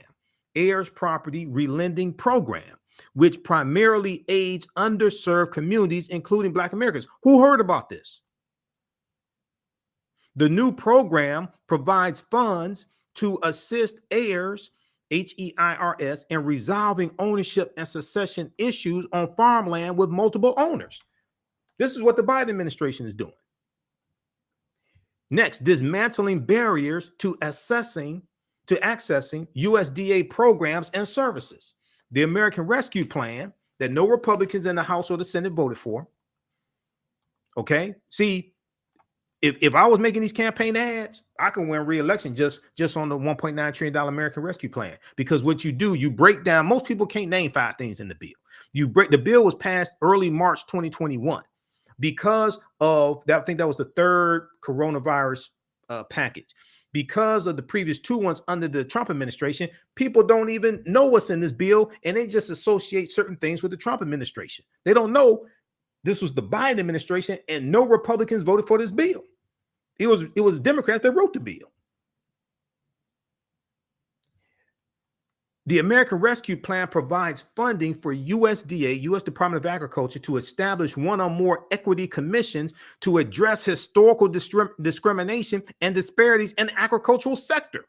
which primarily aids underserved communities, including Black Americans. Who heard about this? The new program provides funds to assist heirs, HEIRS, in resolving ownership and succession issues on farmland with multiple owners. This is what the Biden administration is doing. Next, dismantling barriers to accessing USDA programs and services. The American Rescue Plan that no Republicans in the House or the Senate voted for. Okay, see, if I was making these campaign ads, I can win re-election just on the $1.9 trillion American Rescue Plan. Because what you do, you break down. Most people can't name 5 things in the bill. The bill was passed early March 2021 because of that. I think that was the 3rd coronavirus package. Because of the previous 2 ones under the Trump administration, people don't even know what's in this bill, and they just associate certain things with the Trump administration. They don't know this was the Biden administration, and no Republicans voted for this bill. It was Democrats that wrote the bill. The American Rescue Plan provides funding for USDA, U.S. Department of Agriculture, to establish one or more equity commissions to address historical discrimination and disparities in the agricultural sector.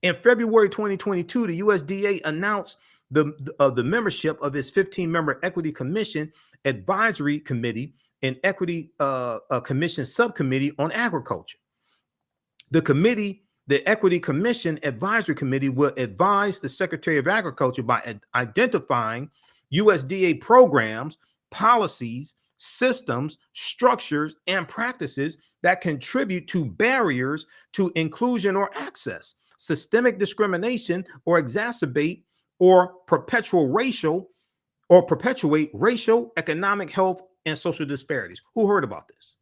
In February 2022, the USDA announced the membership of its 15-member Equity Commission Advisory Committee and Equity Commission Subcommittee on Agriculture. The Equity Commission Advisory Committee will advise the Secretary of Agriculture by identifying USDA programs, policies, systems, structures, and practices that contribute to barriers to inclusion or access, systemic discrimination, or exacerbate or perpetuate racial, economic, health, and social disparities. Who heard about this?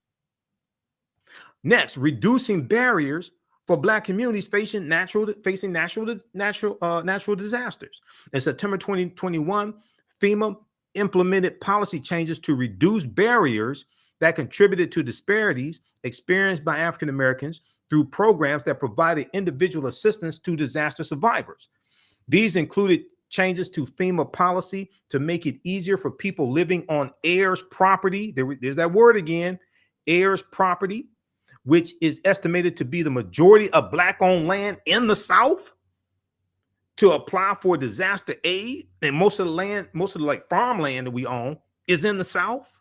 Next, reducing barriers for Black communities facing natural disasters. In September 2021, FEMA implemented policy changes to reduce barriers that contributed to disparities experienced by African Americans through programs that provided individual assistance to disaster survivors. These included changes to FEMA policy to make it easier for people living on heirs property. There's that word again, heirs property, which is estimated to be the majority of Black-owned land in the South, to apply for disaster aid. And most of the farmland that we own is in the South.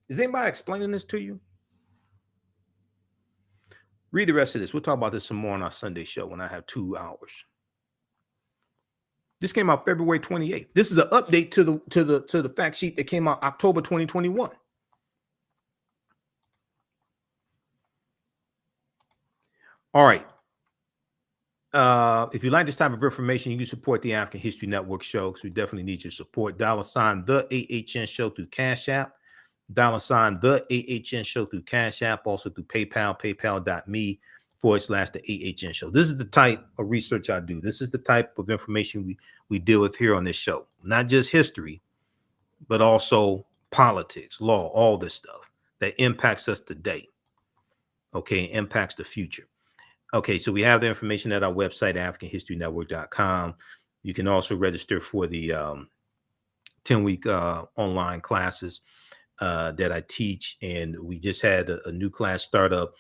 Is anybody explaining this to you? Read the rest of this. We'll talk about this some more on our Sunday show when I have 2 hours. This came out February 28th. This is an update to the fact sheet that came out October 2021. All right. If you like this type of information, you can support the African History Network show, because we definitely need your support. $, the AHN show through Cash App. $, the AHN show through Cash App, also through PayPal, paypal.me/the AHN show. This is the type of research I do. This is the type of information we deal with here on this show. Not just history, but also politics, law, all this stuff that impacts us today. Okay, impacts the future. Okay, so we have the information at our website, AfricanHistoryNetwork.com. You can also register for the 10-week online classes that I teach. And we just had a new class start up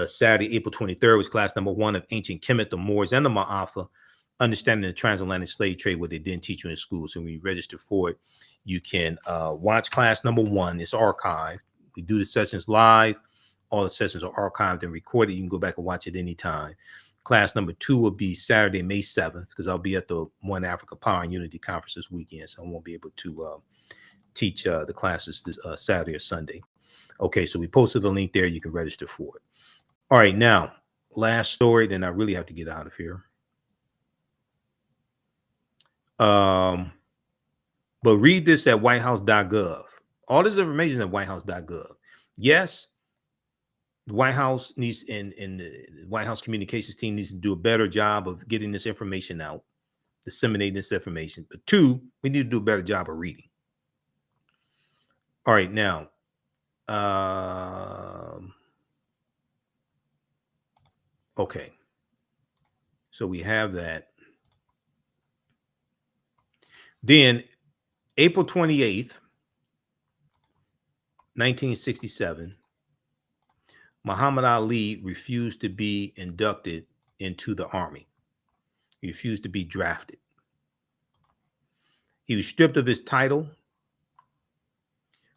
Saturday, April 23rd, was class number 1 of Ancient Kemet, the Moors, and the Maafa, Understanding the Transatlantic Slave Trade, what they didn't teach you in school. So when you register for it, you can watch class number 1. It's archived. We do the sessions live. All the sessions are archived and recorded. You can go back and watch it anytime. Class number 2 will be Saturday, May 7th, because I'll be at the One Africa Power and Unity Conference this weekend. So I won't be able to teach the classes this Saturday or Sunday. Okay, so we posted the link there. You can register for it. All right, now, last story, then I really have to get out of here. But read this at whitehouse.gov. All this information is at whitehouse.gov. Yes, the White House needs, and the White House communications team needs to do a better job of getting this information out, disseminating this information. But 2, we need to do a better job of reading. All right, now, okay. So we have that. Then April 28th, 1967, Muhammad Ali refused to be inducted into the army. He refused to be drafted. He was stripped of his title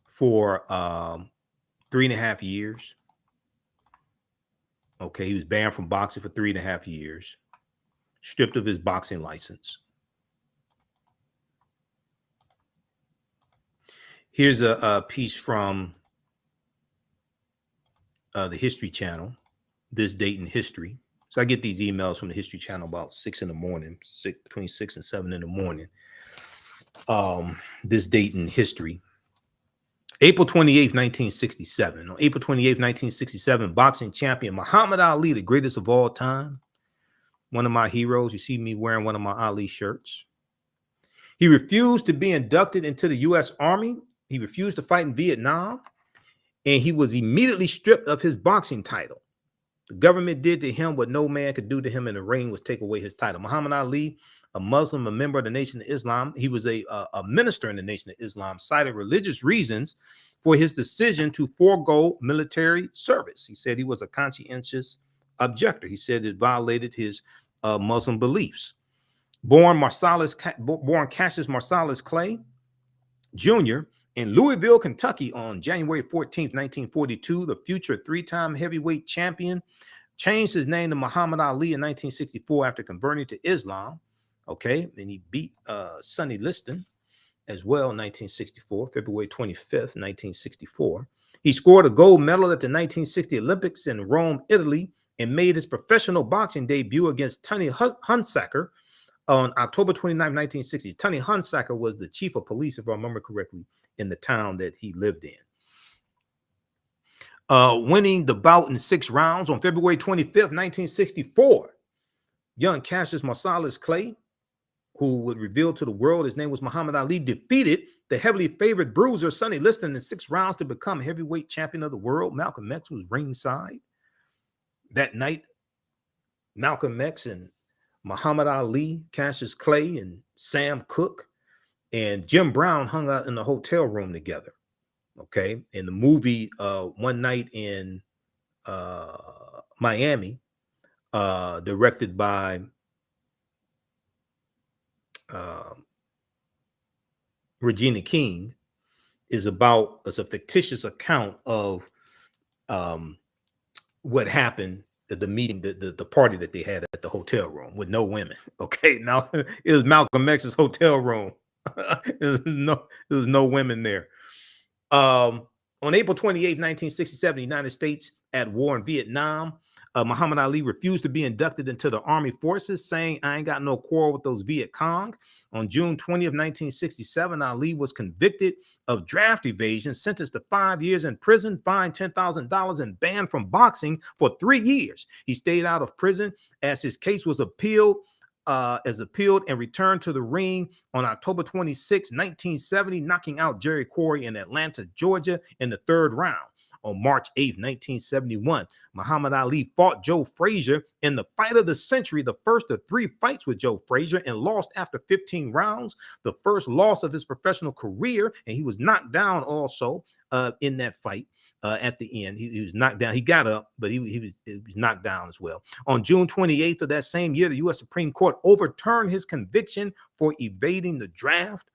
for 3.5 years. Okay, he was banned from boxing for 3.5 years, stripped of his boxing license. Here's a piece from the History Channel, this date in history. So I get these emails from the History Channel about 6 in the morning, between 6 and 7 in the morning. This date in history. April 28th, 1967. On April 28th, 1967, boxing champion Muhammad Ali, the greatest of all time, one of my heroes. You see me wearing one of my Ali shirts. He refused to be inducted into the U.S. Army. He refused to fight in Vietnam, and he was immediately stripped of his boxing title. The government did to him what no man could do to him in the ring, was take away his title. Muhammad Ali, a Muslim, a member of the Nation of Islam, he was a minister in the Nation of Islam, cited religious reasons for his decision to forego military service. He said he was a conscientious objector. He said it violated his Muslim beliefs. Born Cassius Marsalis Clay Jr. in Louisville, Kentucky on January 14th, 1942, the future three-time heavyweight champion changed his name to Muhammad Ali in 1964 after converting to Islam. Okay, and he beat Sonny Liston as well in 1964, February 25th, 1964. He scored a gold medal at the 1960 Olympics in Rome, Italy, and made his professional boxing debut against Tony Hunsaker on October 29, 1960. Tony Hunsaker was the chief of police, if I remember correctly, in the town that he lived in. Winning the bout in 6 rounds on February 25th, 1964. Young Cassius Marsalis Clay, who would reveal to the world his name was Muhammad Ali, defeated the heavily favored bruiser Sonny Liston in 6 rounds to become heavyweight champion of the world. Malcolm X was ringside. That night, Malcolm X and Muhammad Ali, Cassius Clay, and Sam Cooke and Jim Brown hung out in the hotel room together. Okay. In the movie One Night in Miami, directed by Regina King, is a fictitious account of what happened at the meeting, the party that they had at the hotel room with no women. Okay, now it was Malcolm X's hotel room. There was no women there. On April 28, 1967, the United States at war in Vietnam. Muhammad Ali refused to be inducted into the army forces, saying, "I ain't got no quarrel with those Viet Cong." On June 20th, 1967, Ali was convicted of draft evasion, sentenced to 5 years in prison, fined $10,000, and banned from boxing for 3 years. He stayed out of prison as his case was appealed and returned to the ring on October 26, 1970, knocking out Jerry Quarry in Atlanta, Georgia in the 3rd round. On March 8, 1971, Muhammad Ali fought Joe Frazier in the fight of the century, the first of 3 fights with Joe Frazier, and lost after 15 rounds, the first loss of his professional career, and he was knocked down also in that fight. At the end, he was knocked down. He got up, but he was knocked down as well. On June 28th of that same year, the U.S. Supreme Court overturned his conviction for evading the draft.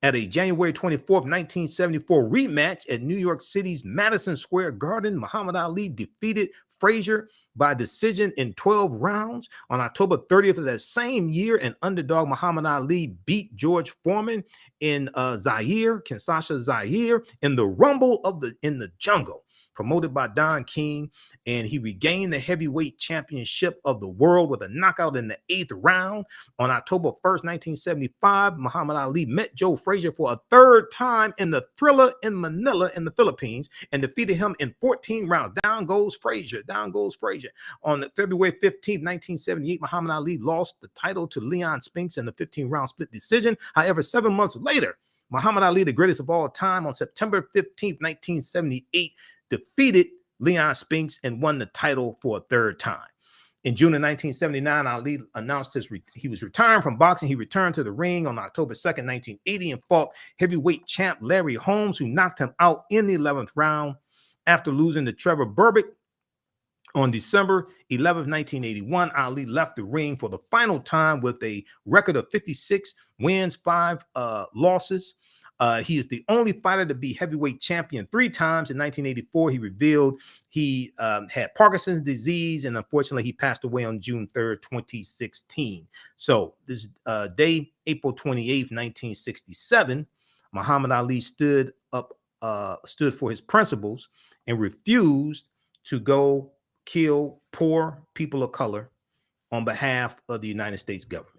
At a January 24th, 1974 rematch at New York City's Madison Square Garden, Muhammad Ali defeated Frazier by decision in 12 rounds. On October 30th of that same year, an underdog Muhammad Ali beat George Foreman in Kinshasa, Zaire, in the Rumble in the Jungle, promoted by Don King, and he regained the heavyweight championship of the world with a knockout in the 8th round. On October 1st, 1975, Muhammad Ali met Joe Frazier for a 3rd time in the Thriller in Manila in the Philippines and defeated him in 14 rounds. Down goes Frazier. On February 15th, 1978, Muhammad Ali lost the title to Leon Spinks in the 15-round split decision. However, 7 months later, Muhammad Ali, the greatest of all time, on September 15th, 1978, defeated Leon Spinks and won the title for a third time. In June of 1979, Ali announced he was retiring from boxing. He returned to the ring on October 2nd, 1980, and fought heavyweight champ Larry Holmes, who knocked him out in the 11th round. After losing to Trevor Berbick on December 11th, 1981, Ali left the ring for the final time with a record of 56 wins, 5 losses. He is the only fighter to be heavyweight champion 3 times. In 1984, he revealed he had Parkinson's disease, and unfortunately, he passed away on June 3rd, 2016. So this day, April 28th, 1967, Muhammad Ali stood for his principles and refused to go kill poor people of color on behalf of the United States government.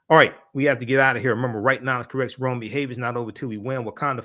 All right, we have to get out of here. Remember, right now is correct wrong behavior is not over till we win. Wakanda